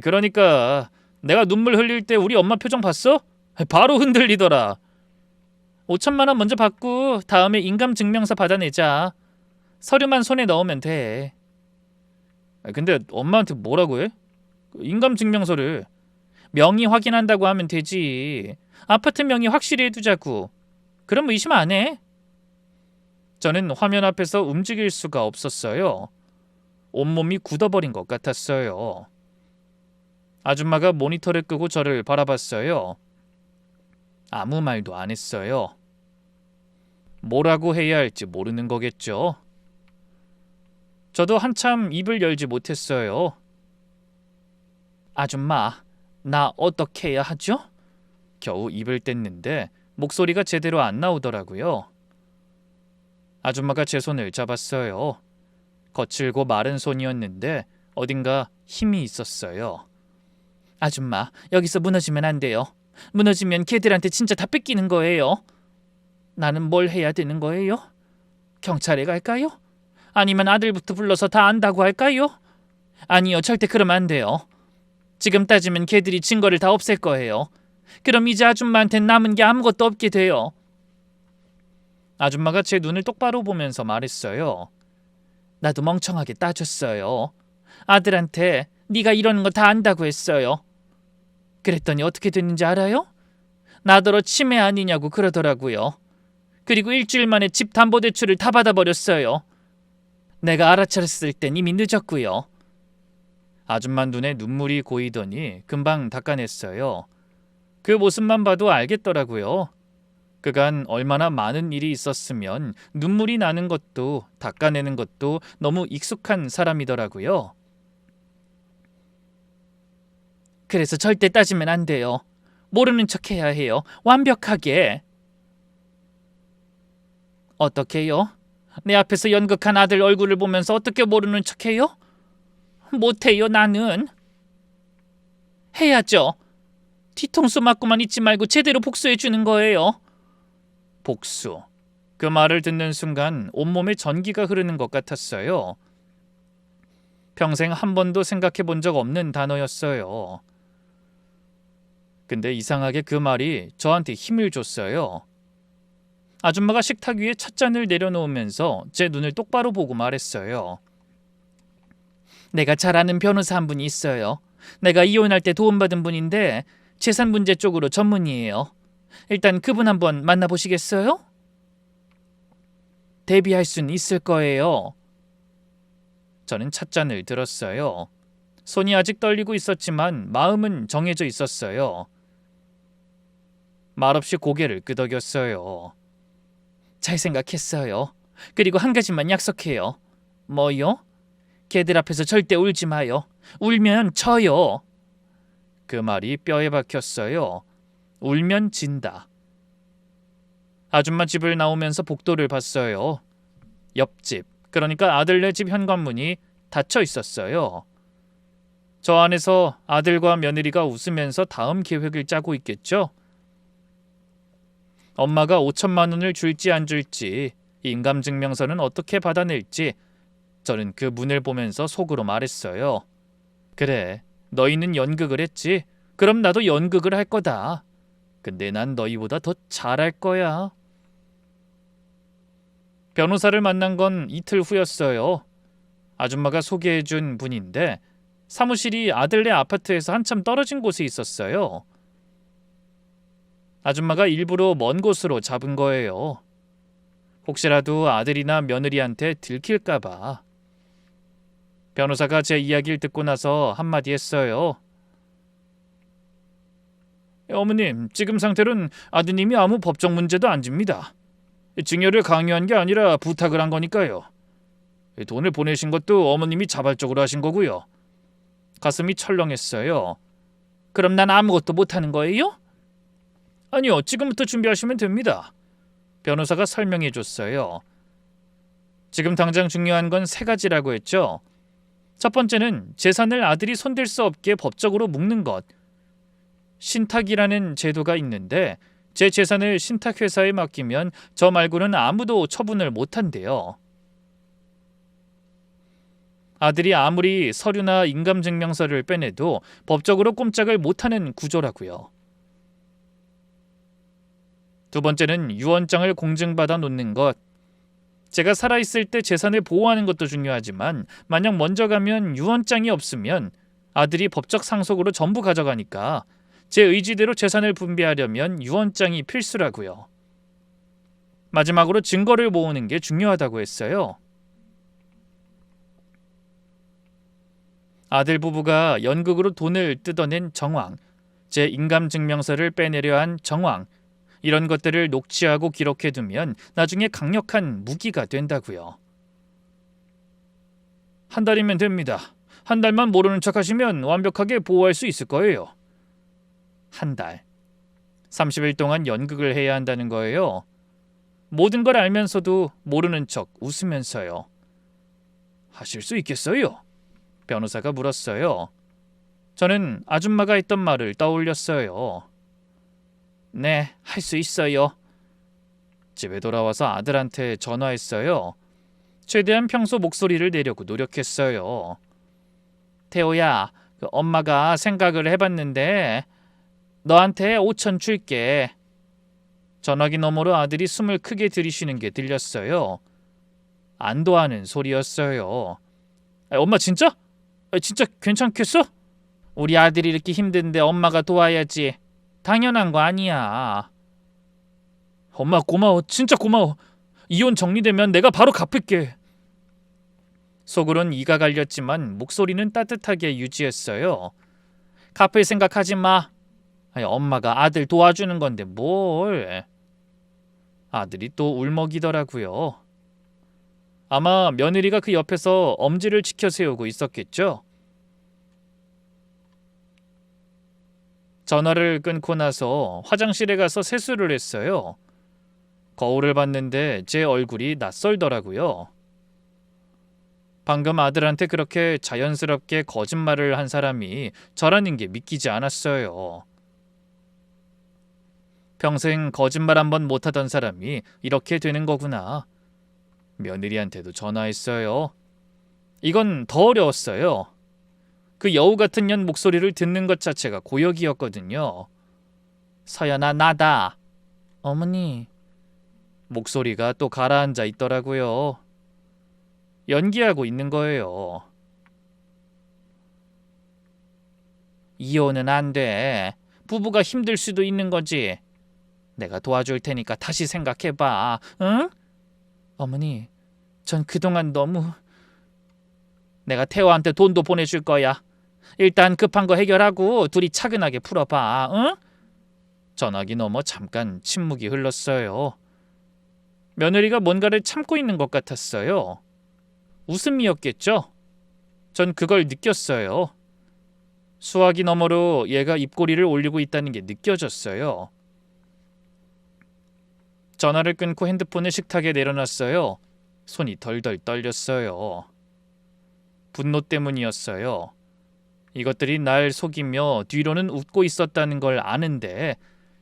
그러니까 내가 눈물 흘릴 때 우리 엄마 표정 봤어? 바로 흔들리더라. 5천만 원 먼저 받고 다음에 인감증명서 받아내자. 서류만 손에 넣으면 돼. 근데 엄마한테 뭐라고 해? 인감증명서를. 명의 확인한다고 하면 되지. 아파트 명의 확실히 해두자고. 그럼 의심 안 해. 저는 화면 앞에서 움직일 수가 없었어요. 온몸이 굳어버린 것 같았어요. 아줌마가 모니터를 끄고 저를 바라봤어요. 아무 말도 안 했어요. 뭐라고 해야 할지 모르는 거겠죠. 저도 한참 입을 열지 못했어요. 아줌마, 나 어떻게 해야 하죠? 겨우 입을 뗐는데 목소리가 제대로 안 나오더라고요. 아줌마가 제 손을 잡았어요. 거칠고 마른 손이었는데 어딘가 힘이 있었어요. 아줌마, 여기서 무너지면 안 돼요. 무너지면 걔들한테 진짜 다 뺏기는 거예요. 나는 뭘 해야 되는 거예요? 경찰에 갈까요? 아니면 아들부터 불러서 다 안다고 할까요? 아니요, 절대 그러면 안 돼요. 지금 따지면 걔들이 증거를 다 없앨 거예요. 그럼 이제 아줌마한텐 남은 게 아무것도 없게 돼요. 아줌마가 제 눈을 똑바로 보면서 말했어요. 나도 멍청하게 따졌어요. 아들한테 네가 이러는 거 다 안다고 했어요. 그랬더니 어떻게 됐는지 알아요? 나더러 치매 아니냐고 그러더라고요. 그리고 일주일 만에 집 담보대출을 다 받아버렸어요. 내가 알아차렸을 땐 이미 늦었고요. 아줌마 눈에 눈물이 고이더니 금방 닦아냈어요. 그 모습만 봐도 알겠더라고요. 그간 얼마나 많은 일이 있었으면 눈물이 나는 것도 닦아내는 것도 너무 익숙한 사람이더라고요. 그래서 절대 따지면 안 돼요. 모르는 척 해야 해요. 완벽하게. 어떻게요? 내 앞에서 연극한 아들 얼굴을 보면서 어떻게 모르는 척해요? 못해요, 나는. 해야죠. 뒤통수 맞고만 있지 말고 제대로 복수해 주는 거예요. 복수. 그 말을 듣는 순간 온몸에 전기가 흐르는 것 같았어요. 평생 한 번도 생각해 본 적 없는 단어였어요. 근데 이상하게 그 말이 저한테 힘을 줬어요. 아줌마가 식탁 위에 찻잔을 내려놓으면서 제 눈을 똑바로 보고 말했어요. 내가 잘 아는 변호사 한 분이 있어요. 내가 이혼할 때 도움받은 분인데 재산 문제 쪽으로 전문이에요. 일단 그분 한번 만나보시겠어요? 대비할 수는 있을 거예요. 저는 찻잔을 들었어요. 손이 아직 떨리고 있었지만 마음은 정해져 있었어요. 말없이 고개를 끄덕였어요. 잘 생각했어요. 그리고 한 가지만 약속해요. 뭐요? 걔들 앞에서 절대 울지 마요. 울면 져요. 그 말이 뼈에 박혔어요. 울면 진다. 아줌마 집을 나오면서 복도를 봤어요. 옆집, 그러니까 아들네 집 현관문이 닫혀 있었어요. 저 안에서 아들과 며느리가 웃으면서 다음 계획을 짜고 있겠죠? 엄마가 5천만 원을 줄지 안 줄지, 인감증명서는 어떻게 받아낼지 저는 그 문을 보면서 속으로 말했어요. 그래, 너희는 연극을 했지? 그럼 나도 연극을 할 거다. 근데 난 너희보다 더 잘할 거야. 변호사를 만난 건 이틀 후였어요. 아줌마가 소개해준 분인데 사무실이 아들네 아파트에서 한참 떨어진 곳에 있었어요. 아줌마가 일부러 먼 곳으로 잡은 거예요. 혹시라도 아들이나 며느리한테 들킬까 봐. 변호사가 제 이야기를 듣고 나서 한마디 했어요. 어머님, 지금 상태로는 아드님이 아무 법적 문제도 안 집니다. 증여를 강요한 게 아니라 부탁을 한 거니까요. 돈을 보내신 것도 어머님이 자발적으로 하신 거고요. 가슴이 철렁했어요. 그럼 난 아무것도 못하는 거예요? 아니요, 지금부터 준비하시면 됩니다. 변호사가 설명해 줬어요. 지금 당장 중요한 건 3가지라고 했죠. 첫 번째는 재산을 아들이 손댈 수 없게 법적으로 묶는 것. 신탁이라는 제도가 있는데 제 재산을 신탁회사에 맡기면 저 말고는 아무도 처분을 못한대요. 아들이 아무리 서류나 인감증명서를 빼내도 법적으로 꼼짝을 못하는 구조라고요. 두 번째는 유언장을 공증받아 놓는 것. 제가 살아있을 때 재산을 보호하는 것도 중요하지만 만약 먼저 가면 유언장이 없으면 아들이 법적 상속으로 전부 가져가니까 제 의지대로 재산을 분배하려면 유언장이 필수라고요. 마지막으로 증거를 모으는 게 중요하다고 했어요. 아들 부부가 연극으로 돈을 뜯어낸 정황, 제 인감증명서를 빼내려 한 정황, 이런 것들을 녹취하고 기록해두면 나중에 강력한 무기가 된다고요. 한 달이면 됩니다. 한 달만 모르는 척 하시면 완벽하게 보호할 수 있을 거예요. 한 달. 30일 동안 연극을 해야 한다는 거예요. 모든 걸 알면서도 모르는 척 웃으면서요. 하실 수 있겠어요? 변호사가 물었어요. 저는 아줌마가 했던 말을 떠올렸어요. 네, 할 수 있어요. 집에 돌아와서 아들한테 전화했어요. 최대한 평소 목소리를 내려고 노력했어요. 태호야, 엄마가 생각을 해봤는데 너한테 5천 줄게. 전화기 너머로 아들이 숨을 크게 들이쉬는 게 들렸어요. 안도하는 소리였어요. 엄마 진짜? 진짜 괜찮겠어? 우리 아들이 이렇게 힘든데 엄마가 도와야지. 당연한 거 아니야. 엄마 고마워. 진짜 고마워. 이혼 정리되면 내가 바로 갚을게. 속으론 이가 갈렸지만 목소리는 따뜻하게 유지했어요. 갚을 생각하지 마. 엄마가 아들 도와주는 건데 뭘. 아들이 또 울먹이더라고요. 아마 며느리가 그 옆에서 엄지를 치켜 세우고 있었겠죠. 전화를 끊고 나서 화장실에 가서 세수를 했어요. 거울을 봤는데 제 얼굴이 낯설더라고요. 방금 아들한테 그렇게 자연스럽게 거짓말을 한 사람이 저라는 게 믿기지 않았어요. 평생 거짓말 한 번 못하던 사람이 이렇게 되는 거구나. 며느리한테도 전화했어요. 이건 더 어려웠어요. 그 여우 같은 년 목소리를 듣는 것 자체가 고역이었거든요. 서연아, 나다. 어머니. 목소리가 또 가라앉아 있더라고요. 연기하고 있는 거예요. 이혼은 안 돼. 부부가 힘들 수도 있는 거지. 내가 도와줄 테니까 다시 생각해봐. 응? 어머니, 전 그동안 너무... 내가 태호한테 돈도 보내줄 거야. 일단 급한 거 해결하고 둘이 차근하게 풀어봐. 응? 전화기 너머 잠깐 침묵이 흘렀어요. 며느리가 뭔가를 참고 있는 것 같았어요. 웃음이었겠죠? 전 그걸 느꼈어요. 수화기 너머로 얘가 입꼬리를 올리고 있다는 게 느껴졌어요. 전화를 끊고 핸드폰을 식탁에 내려놨어요. 손이 덜덜 떨렸어요. 분노 때문이었어요. 이것들이 날 속이며 뒤로는 웃고 있었다는 걸 아는데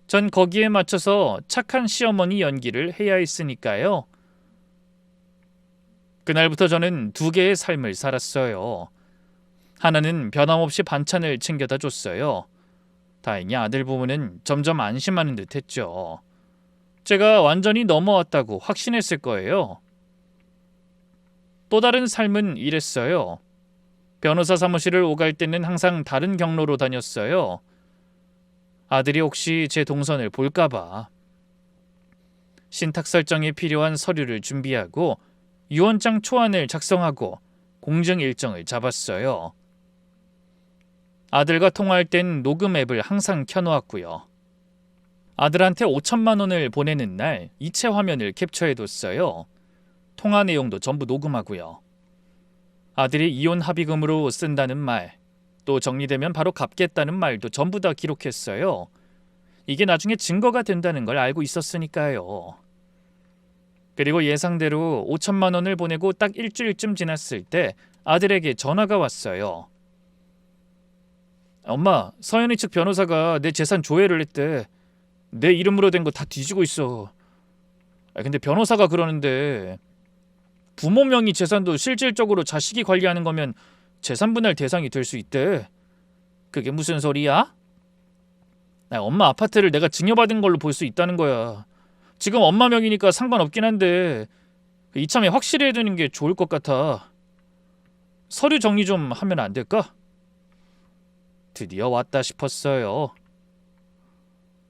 전 거기에 맞춰서 착한 시어머니 연기를 해야 했으니까요. 그날부터 저는 두 개의 삶을 살았어요. 하나는 변함없이 반찬을 챙겨다 줬어요. 다행히 아들 부부는 점점 안심하는 듯 했죠. 제가 완전히 넘어왔다고 확신했을 거예요. 또 다른 삶은 이랬어요. 변호사 사무실을 오갈 때는 항상 다른 경로로 다녔어요. 아들이 혹시 제 동선을 볼까봐. 신탁 설정에 필요한 서류를 준비하고 유언장 초안을 작성하고 공증 일정을 잡았어요. 아들과 통화할 땐 녹음 앱을 항상 켜놓았고요. 아들한테 5천만 원을 보내는 날 이체 화면을 캡처해뒀어요. 통화 내용도 전부 녹음하고요. 아들이 이혼 합의금으로 쓴다는 말, 또 정리되면 바로 갚겠다는 말도 전부 다 기록했어요. 이게 나중에 증거가 된다는 걸 알고 있었으니까요. 그리고 예상대로 5천만 원을 보내고 딱 일주일쯤 지났을 때 아들에게 전화가 왔어요. 엄마, 서연이 측 변호사가 내 재산 조회를 했대. 내 이름으로 된 거 다 뒤지고 있어. 근데 변호사가 그러는데 부모 명의 재산도 실질적으로 자식이 관리하는 거면 재산분할 대상이 될 수 있대. 그게 무슨 소리야? 엄마 아파트를 내가 증여받은 걸로 볼 수 있다는 거야. 지금 엄마 명의니까 상관없긴 한데 이참에 확실히 해야 되는 게 좋을 것 같아. 서류 정리 좀 하면 안 될까? 드디어 왔다 싶었어요.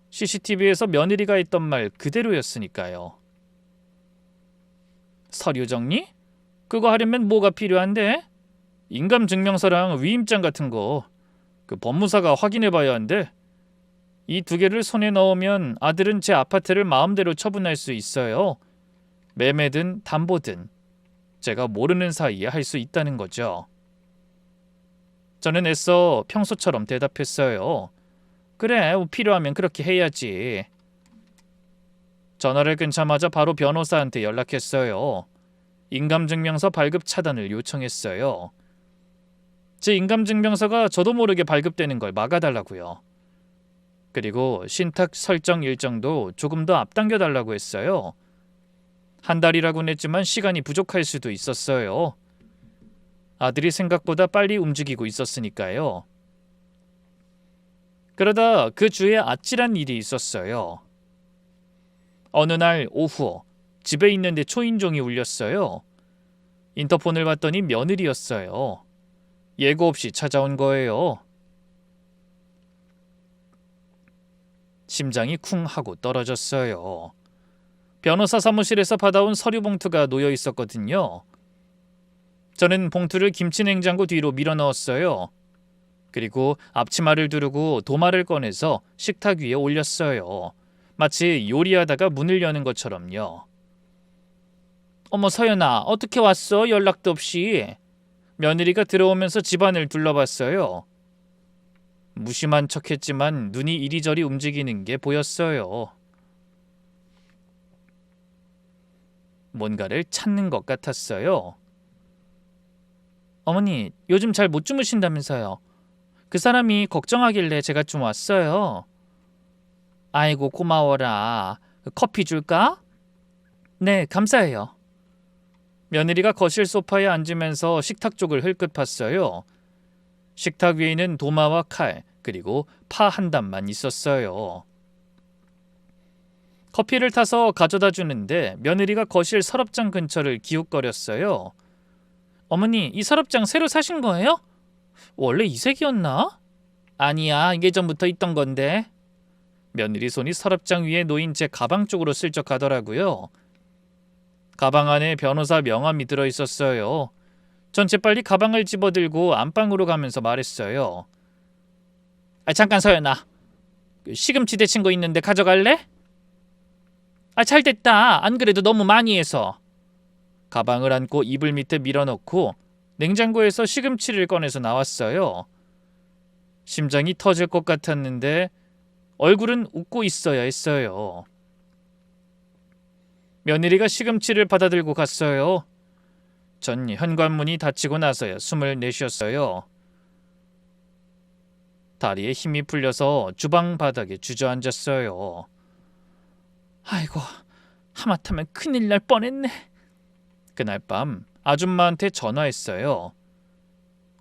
CCTV에서 며느리가 했던 말 그대로였으니까요. 서류 정리? 그거 하려면 뭐가 필요한데? 인감증명서랑 위임장 같은 거. 그 법무사가 확인해봐야 한대. 이 두 개를 손에 넣으면 아들은 제 아파트를 마음대로 처분할 수 있어요. 매매든 담보든 제가 모르는 사이에 할 수 있다는 거죠. 저는 애써 평소처럼 대답했어요. 그래, 필요하면 그렇게 해야지. 전화를 끊자마자 바로 변호사한테 연락했어요. 인감증명서 발급 차단을 요청했어요. 제 인감증명서가 저도 모르게 발급되는 걸 막아달라고요. 그리고 신탁 설정 일정도 조금 더 앞당겨달라고 했어요. 한 달이라고는 했지만 시간이 부족할 수도 있었어요. 아들이 생각보다 빨리 움직이고 있었으니까요. 그러다 그 주에 아찔한 일이 있었어요. 어느 날 오후 집에 있는데 초인종이 울렸어요. 인터폰을 봤더니 며느리였어요. 예고 없이 찾아온 거예요. 심장이 쿵 하고 떨어졌어요. 변호사 사무실에서 받아온 서류 봉투가 놓여 있었거든요. 저는 봉투를 김치 냉장고 뒤로 밀어 넣었어요. 그리고 앞치마를 두르고 도마를 꺼내서 식탁 위에 올렸어요. 마치 요리하다가 문을 여는 것처럼요. 어머 서연아, 어떻게 왔어? 연락도 없이. 며느리가 들어오면서 집안을 둘러봤어요. 무심한 척했지만 눈이 이리저리 움직이는 게 보였어요. 뭔가를 찾는 것 같았어요. 어머니, 요즘 잘 못 주무신다면서요. 그 사람이 걱정하길래 제가 좀 왔어요. 아이고 고마워라. 커피 줄까? 네, 감사해요. 며느리가 거실 소파에 앉으면서 식탁 쪽을 흘끗 봤어요. 식탁 위에는 도마와 칼, 그리고 파 한 단만 있었어요. 커피를 타서 가져다 주는데 며느리가 거실 서랍장 근처를 기웃거렸어요. 어머니, 이 서랍장 새로 사신 거예요? 원래 이 색이었나? 아니야, 예전부터 있던 건데. 며느리 손이 서랍장 위에 놓인 제 가방 쪽으로 슬쩍 가더라고요. 가방 안에 변호사 명함이 들어있었어요. 전 재빨리 가방을 집어들고 안방으로 가면서 말했어요. 잠깐 서연아, 시금치 데친 거 있는데 가져갈래? 잘됐다. 안 그래도 너무 많이 해서. 가방을 안고 이불 밑에 밀어넣고 냉장고에서 시금치를 꺼내서 나왔어요. 심장이 터질 것 같았는데 얼굴은 웃고 있어야 했어요. 며느리가 시금치를 받아들고 갔어요. 전 현관문이 닫히고 나서야 숨을 내쉬었어요. 다리에 힘이 풀려서 주방 바닥에 주저앉았어요. 아이고, 하마터면 큰일 날 뻔했네. 그날 밤 아줌마한테 전화했어요.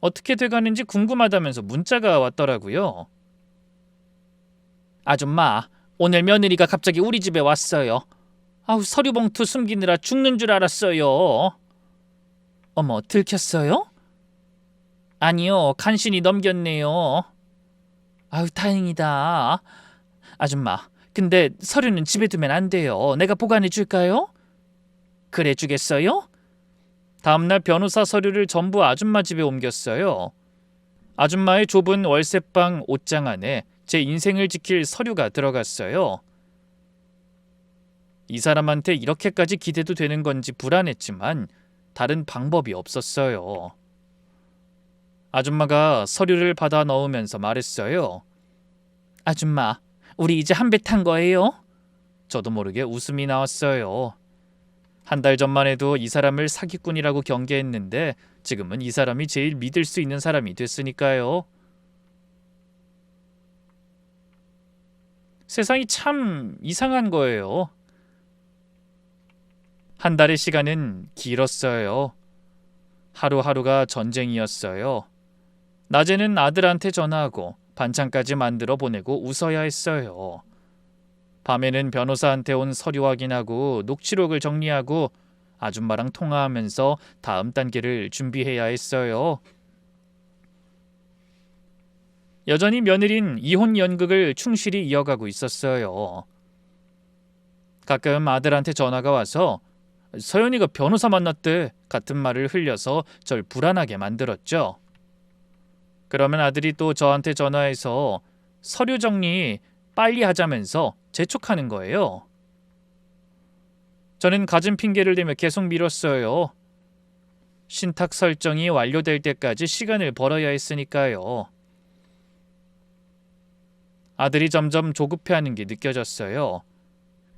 어떻게 돼가는지 궁금하다면서 문자가 왔더라고요. 아줌마, 오늘 며느리가 갑자기 우리 집에 왔어요. 서류 봉투 숨기느라 죽는 줄 알았어요. 어머, 들켰어요? 아니요, 간신히 넘겼네요. 다행이다. 아줌마, 근데 서류는 집에 두면 안 돼요. 내가 보관해 줄까요? 그래 주겠어요? 다음날 변호사 서류를 전부 아줌마 집에 옮겼어요. 아줌마의 좁은 월세방 옷장 안에 제 인생을 지킬 서류가 들어갔어요. 이 사람한테 이렇게까지 기대도 되는 건지 불안했지만 다른 방법이 없었어요. 아줌마가 서류를 받아 넣으면서 말했어요. 아줌마, 우리 이제 한 배 탄 거예요? 저도 모르게 웃음이 나왔어요. 한 달 전만 해도 이 사람을 사기꾼이라고 경계했는데 지금은 이 사람이 제일 믿을 수 있는 사람이 됐으니까요. 세상이 참 이상한 거예요. 한 달의 시간은 길었어요. 하루하루가 전쟁이었어요. 낮에는 아들한테 전화하고 반찬까지 만들어 보내고 웃어야 했어요. 밤에는 변호사한테 온 서류 확인하고 녹취록을 정리하고 아줌마랑 통화하면서 다음 단계를 준비해야 했어요. 여전히 며느린 이혼 연극을 충실히 이어가고 있었어요. 가끔 아들한테 전화가 와서 서연이가 변호사 만났대 같은 말을 흘려서 절 불안하게 만들었죠. 그러면 아들이 또 저한테 전화해서 서류 정리 빨리 하자면서 재촉하는 거예요. 저는 갖은 핑계를 대며 계속 미뤘어요. 신탁 설정이 완료될 때까지 시간을 벌어야 했으니까요. 아들이 점점 조급해하는 게 느껴졌어요.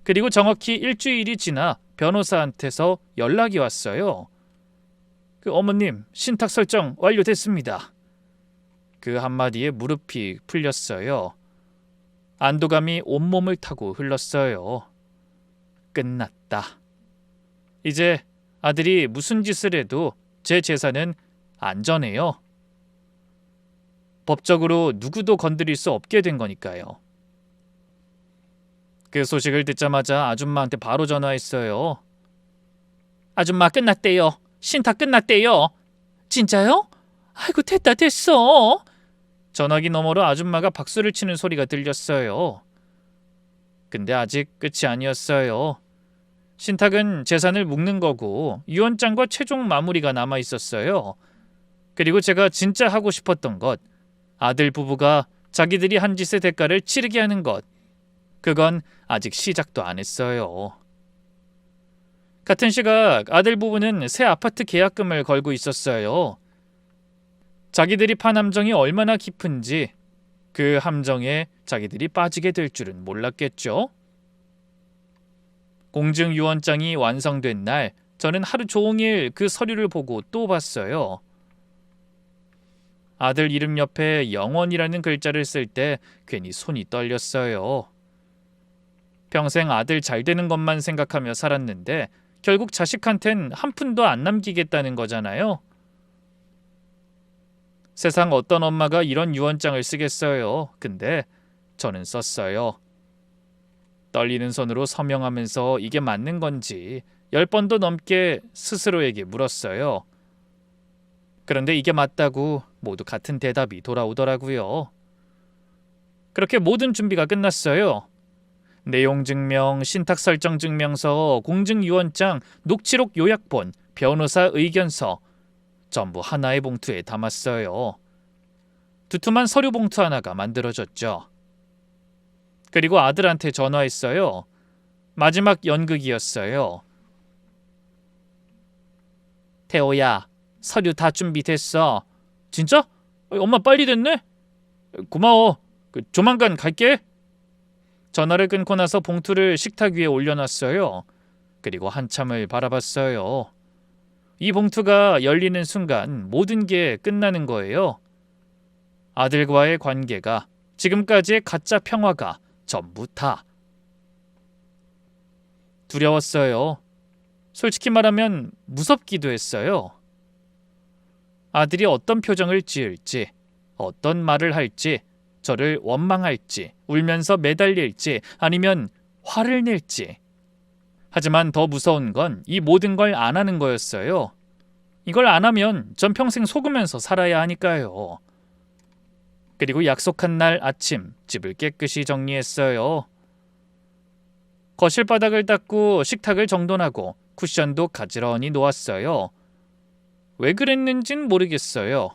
그리고 정확히 일주일이 지나 변호사한테서 연락이 왔어요. 어머님, 신탁 설정 완료됐습니다. 그 한마디에 무릎이 풀렸어요. 안도감이 온몸을 타고 흘렀어요. 끝났다. 이제 아들이 무슨 짓을 해도 제 재산은 안전해요. 법적으로 누구도 건드릴 수 없게 된 거니까요. 그 소식을 듣자마자 아줌마한테 바로 전화했어요. 아줌마, 끝났대요. 신탁 끝났대요. 진짜요? 아이고, 됐어. 전화기 너머로 아줌마가 박수를 치는 소리가 들렸어요. 근데 아직 끝이 아니었어요. 신탁은 재산을 묶는 거고 유언장과 최종 마무리가 남아 있었어요. 그리고 제가 진짜 하고 싶었던 것, 아들 부부가 자기들이 한 짓의 대가를 치르게 하는 것, 그건 아직 시작도 안 했어요. 같은 시각 아들 부부는 새 아파트 계약금을 걸고 있었어요. 자기들이 판 함정이 얼마나 깊은지 그 함정에 자기들이 빠지게 될 줄은 몰랐겠죠. 공증유언장이 완성된 날, 저는 하루 종일 그 서류를 보고 또 봤어요. 아들 이름 옆에 영원이라는 글자를 쓸 때 괜히 손이 떨렸어요. 평생 아들 잘 되는 것만 생각하며 살았는데 결국 자식한텐 한 푼도 안 남기겠다는 거잖아요. 세상 어떤 엄마가 이런 유언장을 쓰겠어요. 근데 저는 썼어요. 떨리는 손으로 서명하면서 이게 맞는 건지 10번도 넘게 스스로에게 물었어요. 그런데 이게 맞다고 모두 같은 대답이 돌아오더라고요. 그렇게 모든 준비가 끝났어요. 내용 증명, 신탁 설정 증명서, 공증유언장, 녹취록 요약본, 변호사 의견서 전부 하나의 봉투에 담았어요. 두툼한 서류 봉투 하나가 만들어졌죠. 그리고 아들한테 전화했어요. 마지막 연극이었어요. 태호야, 서류 다 준비됐어. 진짜? 엄마 빨리 됐네? 고마워. 조만간 갈게. 전화를 끊고 나서 봉투를 식탁 위에 올려놨어요. 그리고 한참을 바라봤어요. 이 봉투가 열리는 순간 모든 게 끝나는 거예요. 아들과의 관계가, 지금까지의 가짜 평화가 전부 다. 두려웠어요. 솔직히 말하면 무섭기도 했어요. 아들이 어떤 표정을 지을지, 어떤 말을 할지, 저를 원망할지, 울면서 매달릴지, 아니면 화를 낼지. 하지만 더 무서운 건 이 모든 걸 안 하는 거였어요. 이걸 안 하면 전 평생 속으면서 살아야 하니까요. 그리고 약속한 날 아침 집을 깨끗이 정리했어요. 거실 바닥을 닦고 식탁을 정돈하고 쿠션도 가지런히 놓았어요. 왜 그랬는진 모르겠어요.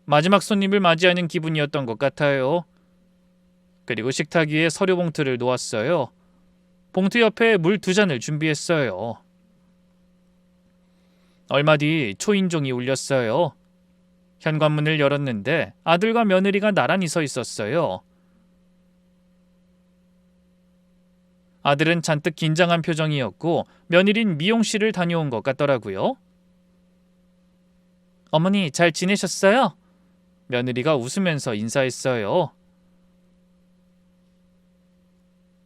마지막 손님을 맞이하는 기분이었던 것 같아요. 그리고 식탁 위에 서류 봉투를 놓았어요. 봉투 옆에 물 2잔을 준비했어요. 얼마 뒤 초인종이 울렸어요. 현관문을 열었는데 아들과 며느리가 나란히 서 있었어요. 아들은 잔뜩 긴장한 표정이었고 며느린 미용실을 다녀온 것 같더라고요. 어머니, 잘 지내셨어요? 며느리가 웃으면서 인사했어요.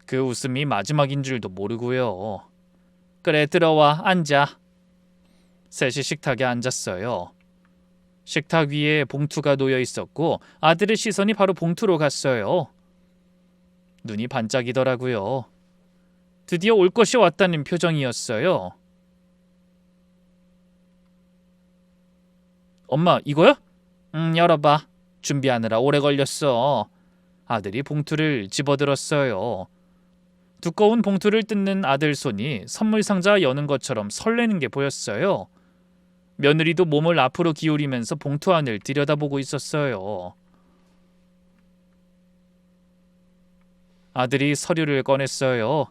그 웃음이 마지막인 줄도 모르고요. 그래, 들어와, 앉아. 셋이 식탁에 앉았어요. 식탁 위에 봉투가 놓여 있었고 아들의 시선이 바로 봉투로 갔어요. 눈이 반짝이더라고요. 드디어 올 것이 왔다는 표정이었어요. 엄마, 이거야? 열어봐. 준비하느라 오래 걸렸어. 아들이 봉투를 집어들었어요. 두꺼운 봉투를 뜯는 아들 손이 선물 상자 여는 것처럼 설레는 게 보였어요. 며느리도 몸을 앞으로 기울이면서 봉투 안을 들여다보고 있었어요. 아들이 서류를 꺼냈어요.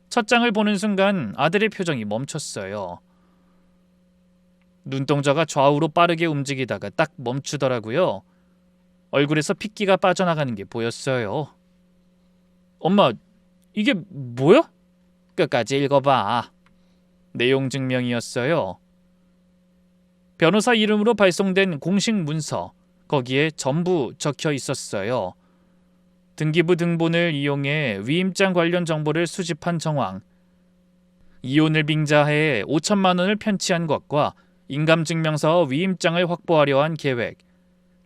첫 장을 보는 순간 아들의 표정이 멈췄어요. 눈동자가 좌우로 빠르게 움직이다가 딱 멈추더라고요. 얼굴에서 핏기가 빠져나가는 게 보였어요. 엄마, 이게 뭐야? 끝까지 읽어봐. 내용 증명이었어요. 변호사 이름으로 발송된 공식 문서, 거기에 전부 적혀 있었어요. 등기부 등본을 이용해 위임장 관련 정보를 수집한 정황, 이혼을 빙자해 5천만 원을 편취한 것과 인감증명서 위임장을 확보하려 한 계획,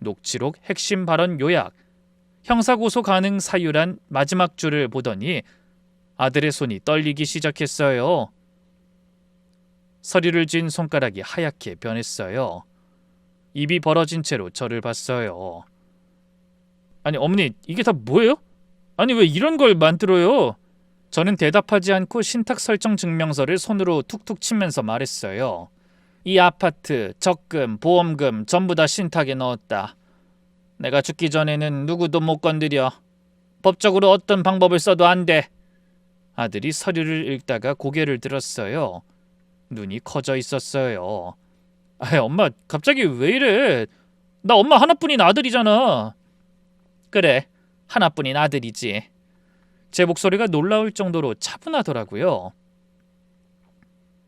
녹취록 핵심 발언 요약, 형사고소 가능 사유란 마지막 줄을 보더니 아들의 손이 떨리기 시작했어요. 서류를 쥔 손가락이 하얗게 변했어요. 입이 벌어진 채로 저를 봤어요. 아니 어머니, 이게 다 뭐예요? 아니 왜 이런 걸 만들어요? 저는 대답하지 않고 신탁 설정 증명서를 손으로 툭툭 치면서 말했어요. 이 아파트, 적금, 보험금 전부 다 신탁에 넣었다. 내가 죽기 전에는 누구도 못 건드려. 법적으로 어떤 방법을 써도 안 돼. 아들이 서류를 읽다가 고개를 들었어요. 눈이 커져 있었어요. 엄마, 갑자기 왜 이래? 나 엄마 하나뿐인 아들이잖아. 그래, 하나뿐인 아들이지. 제 목소리가 놀라울 정도로 차분하더라고요.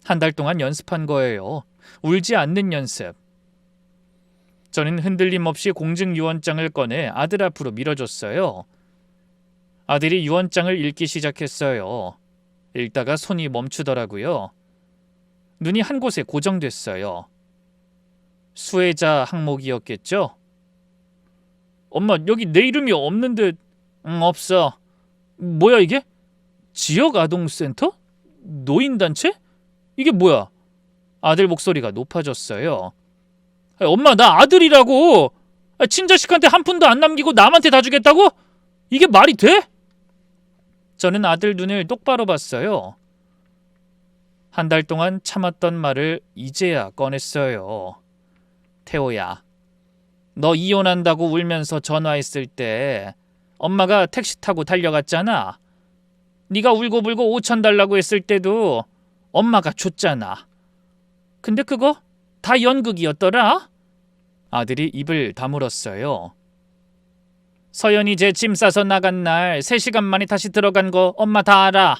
한 달 동안 연습한 거예요. 울지 않는 연습. 저는 흔들림 없이 공증유언장을 꺼내 아들 앞으로 밀어줬어요. 아들이 유언장을 읽기 시작했어요. 읽다가 손이 멈추더라고요. 눈이 한 곳에 고정됐어요. 수혜자 항목이었겠죠? 엄마, 여기 내 이름이 없는데. 없어. 뭐야 이게? 지역아동센터? 노인단체? 이게 뭐야? 아들 목소리가 높아졌어요. 엄마, 나 아들이라고. 친자식한테 한 푼도 안 남기고 남한테 다 주겠다고? 이게 말이 돼? 저는 아들 눈을 똑바로 봤어요. 한 달 동안 참았던 말을 이제야 꺼냈어요. 태호야, 너 이혼한다고 울면서 전화했을 때 엄마가 택시 타고 달려갔잖아. 네가 울고불고 5천 달라고 했을 때도 엄마가 줬잖아. 근데 그거 다 연극이었더라? 아들이 입을 다물었어요. 서연이 제 짐 싸서 나간 날 3시간 만에 다시 들어간 거 엄마 다 알아.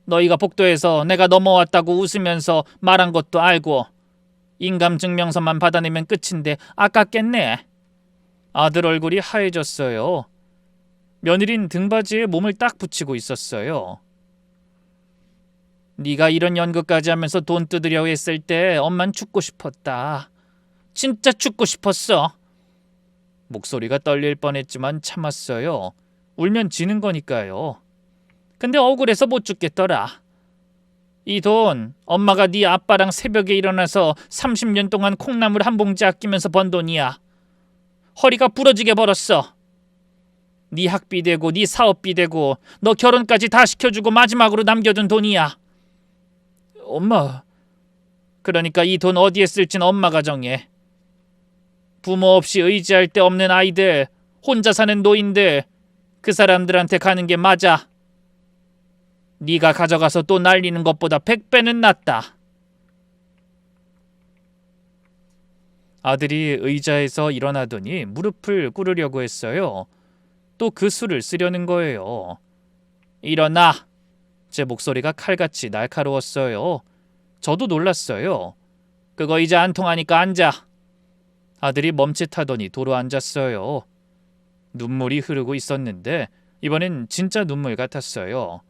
너희가 복도에서 내가 넘어왔다고 웃으면서 말한 것도 알고. 인감증명서만 받아내면 끝인데 아깝겠네. 아들 얼굴이 하얘졌어요. 며느린 등받이에 몸을 딱 붙이고 있었어요. 네가 이런 연극까지 하면서 돈 뜯으려고 했을 때 엄만 죽고 싶었다. 진짜 죽고 싶었어. 목소리가 떨릴 뻔했지만 참았어요. 울면 지는 거니까요. 근데 억울해서 못 죽겠더라. 이 돈 엄마가 네 아빠랑 새벽에 일어나서 30년 동안 콩나물 한 봉지 아끼면서 번 돈이야. 허리가 부러지게 벌었어. 네 학비 되고 네 사업비 되고 너 결혼까지 다 시켜주고 마지막으로 남겨둔 돈이야. 엄마, 그러니까 이 돈 어디에 쓸진 엄마가 정해. 부모 없이 의지할 데 없는 아이들, 혼자 사는 노인들, 그 사람들한테 가는 게 맞아. 네가 가져가서 또 날리는 것보다 100배는 낫다. 아들이 의자에서 일어나더니 무릎을 꿇으려고 했어요. 또 그 수를 쓰려는 거예요. 일어나. 제 목소리가 칼같이 날카로웠어요. 저도 놀랐어요. 그거 이제 안 통하니까 앉아. 아들이 멈칫하더니 도로 앉았어요. 눈물이 흐르고 있었는데 이번엔 진짜 눈물 같았어요.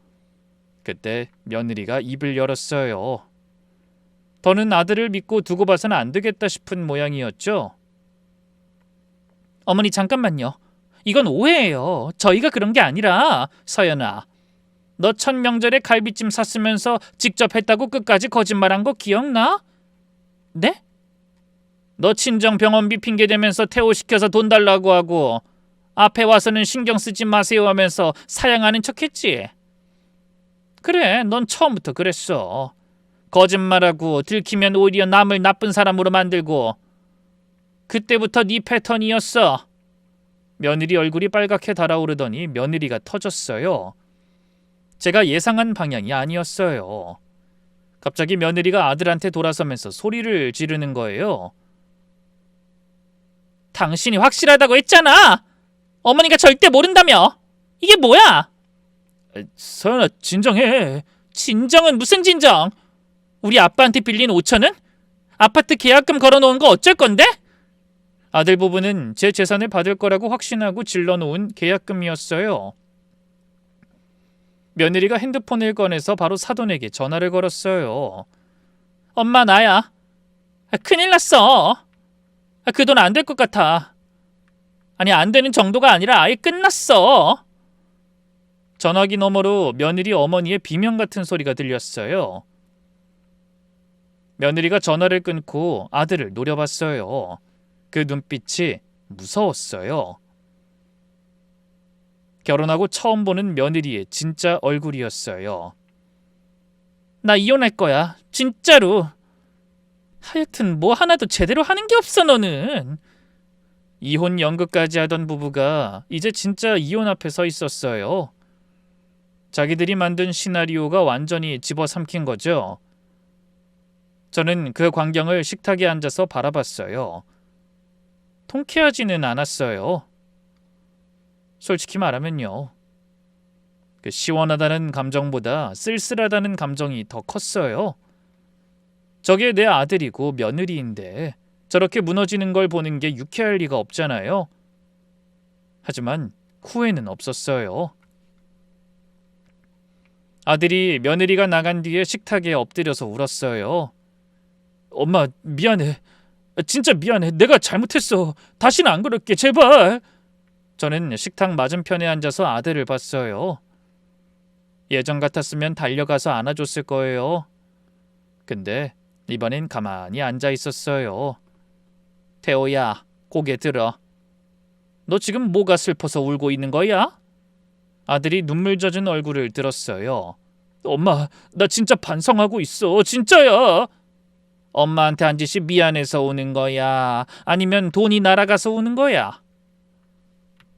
그때 며느리가 입을 열었어요. 더는 아들을 믿고 두고 봐서는 안 되겠다 싶은 모양이었죠. 어머니, 잠깐만요. 이건 오해예요. 저희가 그런 게 아니라. 서연아, 너 첫 명절에 갈비찜 샀으면서 직접 했다고 끝까지 거짓말한 거 기억나? 네? 너 친정 병원비 핑계대면서 퇴호시켜서 돈 달라고 하고 앞에 와서는 신경 쓰지 마세요 하면서 사양하는 척했지? 그래, 넌 처음부터 그랬어. 거짓말하고 들키면 오히려 남을 나쁜 사람으로 만들고. 그때부터 네 패턴이었어. 며느리 얼굴이 빨갛게 달아오르더니 며느리가 터졌어요. 제가 예상한 방향이 아니었어요. 갑자기 며느리가 아들한테 돌아서면서 소리를 지르는 거예요. 당신이 확실하다고 했잖아. 어머니가 절대 모른다며. 이게 뭐야? 서연아, 진정해. 진정은 무슨 진정? 우리 아빠한테 빌린 5천은? 아파트 계약금 걸어놓은 거 어쩔 건데? 아들 부부는 제 재산을 받을 거라고 확신하고 질러놓은 계약금이었어요. 며느리가 핸드폰을 꺼내서 바로 사돈에게 전화를 걸었어요. 엄마, 나야. 큰일 났어. 그 돈 안 될 것 같아. 아니, 안 되는 정도가 아니라 아예 끝났어. 전화기 너머로 며느리 어머니의 비명 같은 소리가 들렸어요. 며느리가 전화를 끊고 아들을 노려봤어요. 그 눈빛이 무서웠어요. 결혼하고 처음 보는 며느리의 진짜 얼굴이었어요. 나 이혼할 거야. 진짜로. 하여튼 뭐 하나도 제대로 하는 게 없어, 너는. 이혼 연극까지 하던 부부가 이제 진짜 이혼 앞에 서 있었어요. 자기들이 만든 시나리오가 완전히 집어삼킨 거죠. 저는 그 광경을 식탁에 앉아서 바라봤어요. 통쾌하지는 않았어요. 솔직히 말하면요. 그 시원하다는 감정보다 쓸쓸하다는 감정이 더 컸어요. 저게 내 아들이고 며느리인데 저렇게 무너지는 걸 보는 게 유쾌할 리가 없잖아요. 하지만 후회는 없었어요. 아들이 며느리가 나간 뒤에 식탁에 엎드려서 울었어요. 엄마, 미안해. 진짜 미안해. 내가 잘못했어. 다시는 안 그럴게. 제발. 저는 식탁 맞은편에 앉아서 아들을 봤어요. 예전 같았으면 달려가서 안아줬을 거예요. 근데 이번엔 가만히 앉아 있었어요. 태호야, 고개 들어. 너 지금 뭐가 슬퍼서 울고 있는 거야? 아들이 눈물 젖은 얼굴을 들었어요. 엄마, 나 진짜 반성하고 있어. 진짜야. 엄마한테 한 짓이 미안해서 우는 거야? 아니면 돈이 날아가서 우는 거야?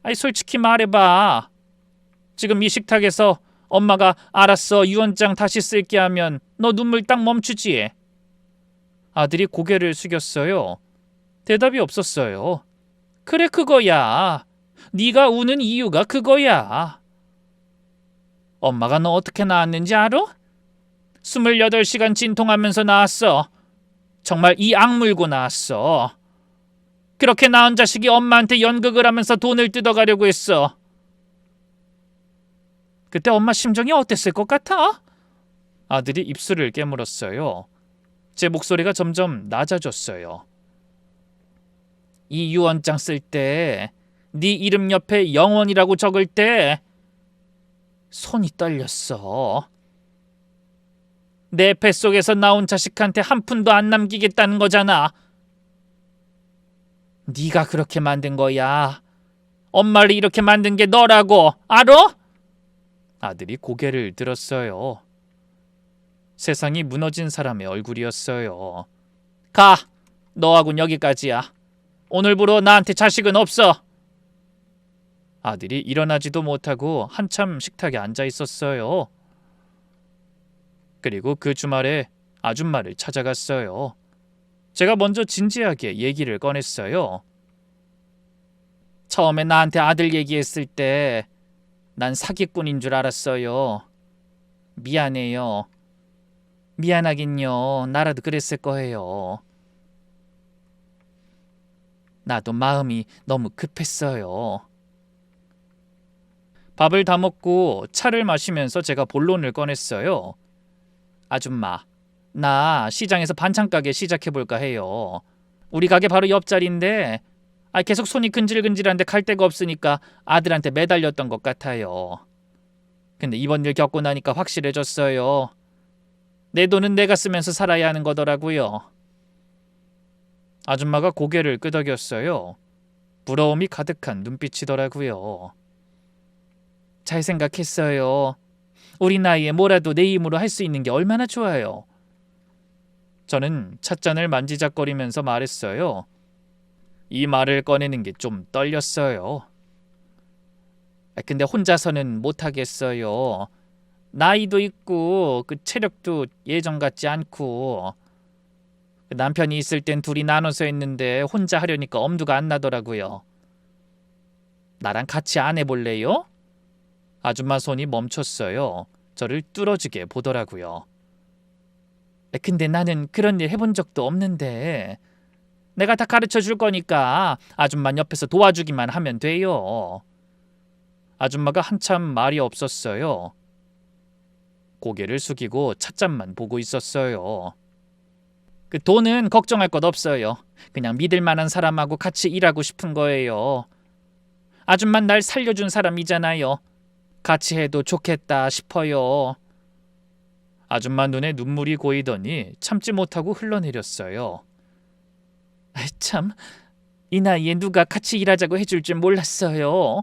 아니, 솔직히 말해봐. 지금 이 식탁에서 엄마가 알았어, 유언장 다시 쓸게 하면 너 눈물 딱 멈추지? 아들이 고개를 숙였어요. 대답이 없었어요. 그래, 그거야. 네가 우는 이유가 그거야. 엄마가 너 어떻게 낳았는지 알아? 28시간 진통하면서 낳았어. 정말 이 악물고 낳았어. 그렇게 낳은 자식이 엄마한테 연극을 하면서 돈을 뜯어가려고 했어. 그때 엄마 심정이 어땠을 것 같아? 아들이 입술을 깨물었어요. 제 목소리가 점점 낮아졌어요. 이 유언장 쓸 때, 네 이름 옆에 영원이라고 적을 때 손이 떨렸어. 내 뱃속에서 나온 자식한테 한 푼도 안 남기겠다는 거잖아. 네가 그렇게 만든 거야. 엄마를 이렇게 만든 게 너라고, 알아? 아들이 고개를 들었어요. 세상이 무너진 사람의 얼굴이었어요. 가! 너하고는 여기까지야. 오늘부로 나한테 자식은 없어. 아들이 일어나지도 못하고 한참 식탁에 앉아 있었어요. 그리고 그 주말에 아줌마를 찾아갔어요. 제가 먼저 진지하게 얘기를 꺼냈어요. 처음에 나한테 아들 얘기했을 때 난 사기꾼인 줄 알았어요. 미안해요. 미안하긴요. 나라도 그랬을 거예요. 나도 마음이 너무 급했어요. 밥을 다 먹고 차를 마시면서 제가 본론을 꺼냈어요. 아줌마, 나 시장에서 반찬 가게 시작해볼까 해요. 우리 가게 바로 옆자리인데 계속 손이 근질근질한데 갈 데가 없으니까 아들한테 매달렸던 것 같아요. 근데 이번 일 겪고 나니까 확실해졌어요. 내 돈은 내가 쓰면서 살아야 하는 거더라고요. 아줌마가 고개를 끄덕였어요. 부러움이 가득한 눈빛이더라고요. 잘 생각했어요. 우리 나이에 뭐라도 내 힘으로 할 수 있는 게 얼마나 좋아요. 저는 찻잔을 만지작거리면서 말했어요. 이 말을 꺼내는 게 좀 떨렸어요. 근데 혼자서는 못하겠어요. 나이도 있고 그 체력도 예전 같지 않고 남편이 있을 땐 둘이 나눠서 했는데 혼자 하려니까 엄두가 안 나더라고요. 나랑 같이 안 해볼래요? 아줌마 손이 멈췄어요. 저를 뚫어지게 보더라고요. 근데 나는 그런 일 해본 적도 없는데. 내가 다 가르쳐 줄 거니까 아줌마 옆에서 도와주기만 하면 돼요. 아줌마가 한참 말이 없었어요. 고개를 숙이고 찻잔만 보고 있었어요. 그 돈은 걱정할 것 없어요. 그냥 믿을 만한 사람하고 같이 일하고 싶은 거예요. 아줌만 날 살려준 사람이잖아요. 같이 해도 좋겠다 싶어요. 아줌마 눈에 눈물이 고이더니 참지 못하고 흘러내렸어요. 참, 이 나이에 누가 같이 일하자고 해줄 줄 몰랐어요.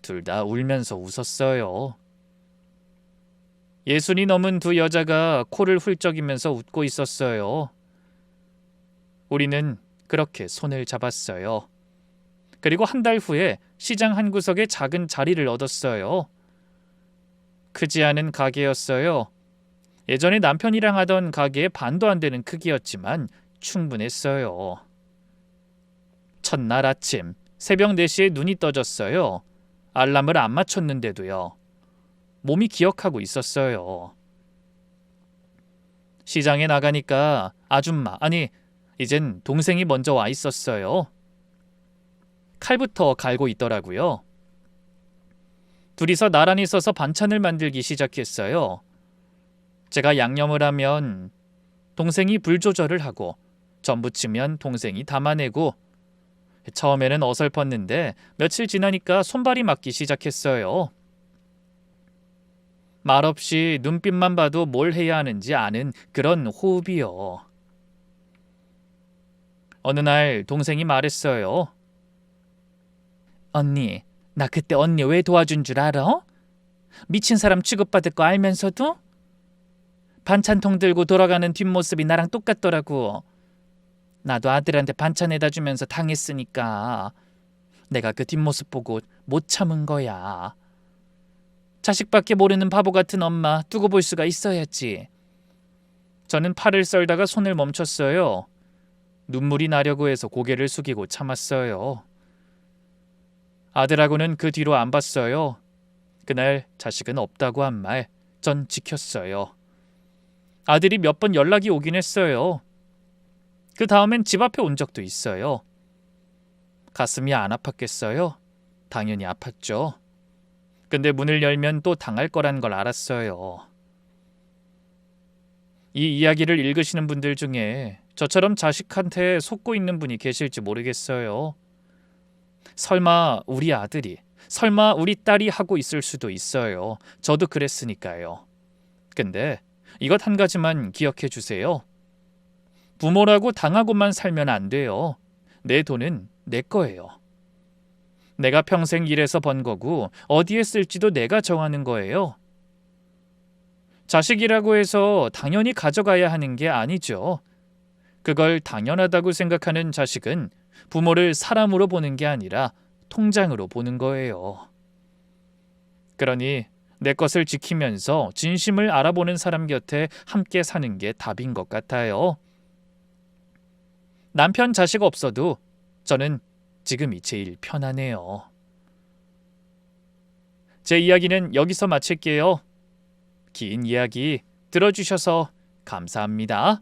둘 다 울면서 웃었어요. 60이 넘은 두 여자가 코를 훌쩍이면서 웃고 있었어요. 우리는 그렇게 손을 잡았어요. 그리고 한 달 후에 시장 한 구석에 작은 자리를 얻었어요. 크지 않은 가게였어요. 예전에 남편이랑 하던 가게의 반도 안 되는 크기였지만 충분했어요. 첫날 아침 새벽 4시에 눈이 떠졌어요. 알람을 안 맞췄는데도요. 몸이 기억하고 있었어요. 시장에 나가니까 아줌마, 아니 이젠 동생이 먼저 와 있었어요. 칼부터 갈고 있더라고요. 둘이서 나란히 서서 반찬을 만들기 시작했어요. 제가 양념을 하면 동생이 불 조절을 하고 전 부치면 동생이 담아내고 처음에는 어설펐는데 며칠 지나니까 손발이 맞기 시작했어요. 말없이 눈빛만 봐도 뭘 해야 하는지 아는 그런 호흡이요. 어느 날 동생이 말했어요. 언니, 나 그때 언니 왜 도와준 줄 알아? 미친 사람 취급받을 거 알면서도? 반찬통 들고 돌아가는 뒷모습이 나랑 똑같더라고. 나도 아들한테 반찬에다 주면서 당했으니까 내가 그 뒷모습 보고 못 참은 거야. 자식밖에 모르는 바보 같은 엄마 두고 볼 수가 있어야지. 저는 팔을 썰다가 손을 멈췄어요. 눈물이 나려고 해서 고개를 숙이고 참았어요. 아들하고는 그 뒤로 안 봤어요. 그날 자식은 없다고 한 말 전 지켰어요. 아들이 몇 번 연락이 오긴 했어요. 그 다음엔 집 앞에 온 적도 있어요. 가슴이 안 아팠겠어요? 당연히 아팠죠. 근데 문을 열면 또 당할 거란 걸 알았어요. 이 이야기를 읽으시는 분들 중에 저처럼 자식한테 속고 있는 분이 계실지 모르겠어요. 설마 우리 아들이, 설마 우리 딸이 하고 있을 수도 있어요. 저도 그랬으니까요. 근데 이것 한 가지만 기억해 주세요. 부모라고 당하고만 살면 안 돼요. 내 돈은 내 거예요. 내가 평생 일해서 번 거고 어디에 쓸지도 내가 정하는 거예요. 자식이라고 해서 당연히 가져가야 하는 게 아니죠. 그걸 당연하다고 생각하는 자식은 부모를 사람으로 보는 게 아니라 통장으로 보는 거예요. 그러니 내 것을 지키면서 진심을 알아보는 사람 곁에 함께 사는 게 답인 것 같아요. 남편 자식 없어도 저는 지금이 제일 편하네요. 제 이야기는 여기서 마칠게요. 긴 이야기 들어주셔서 감사합니다.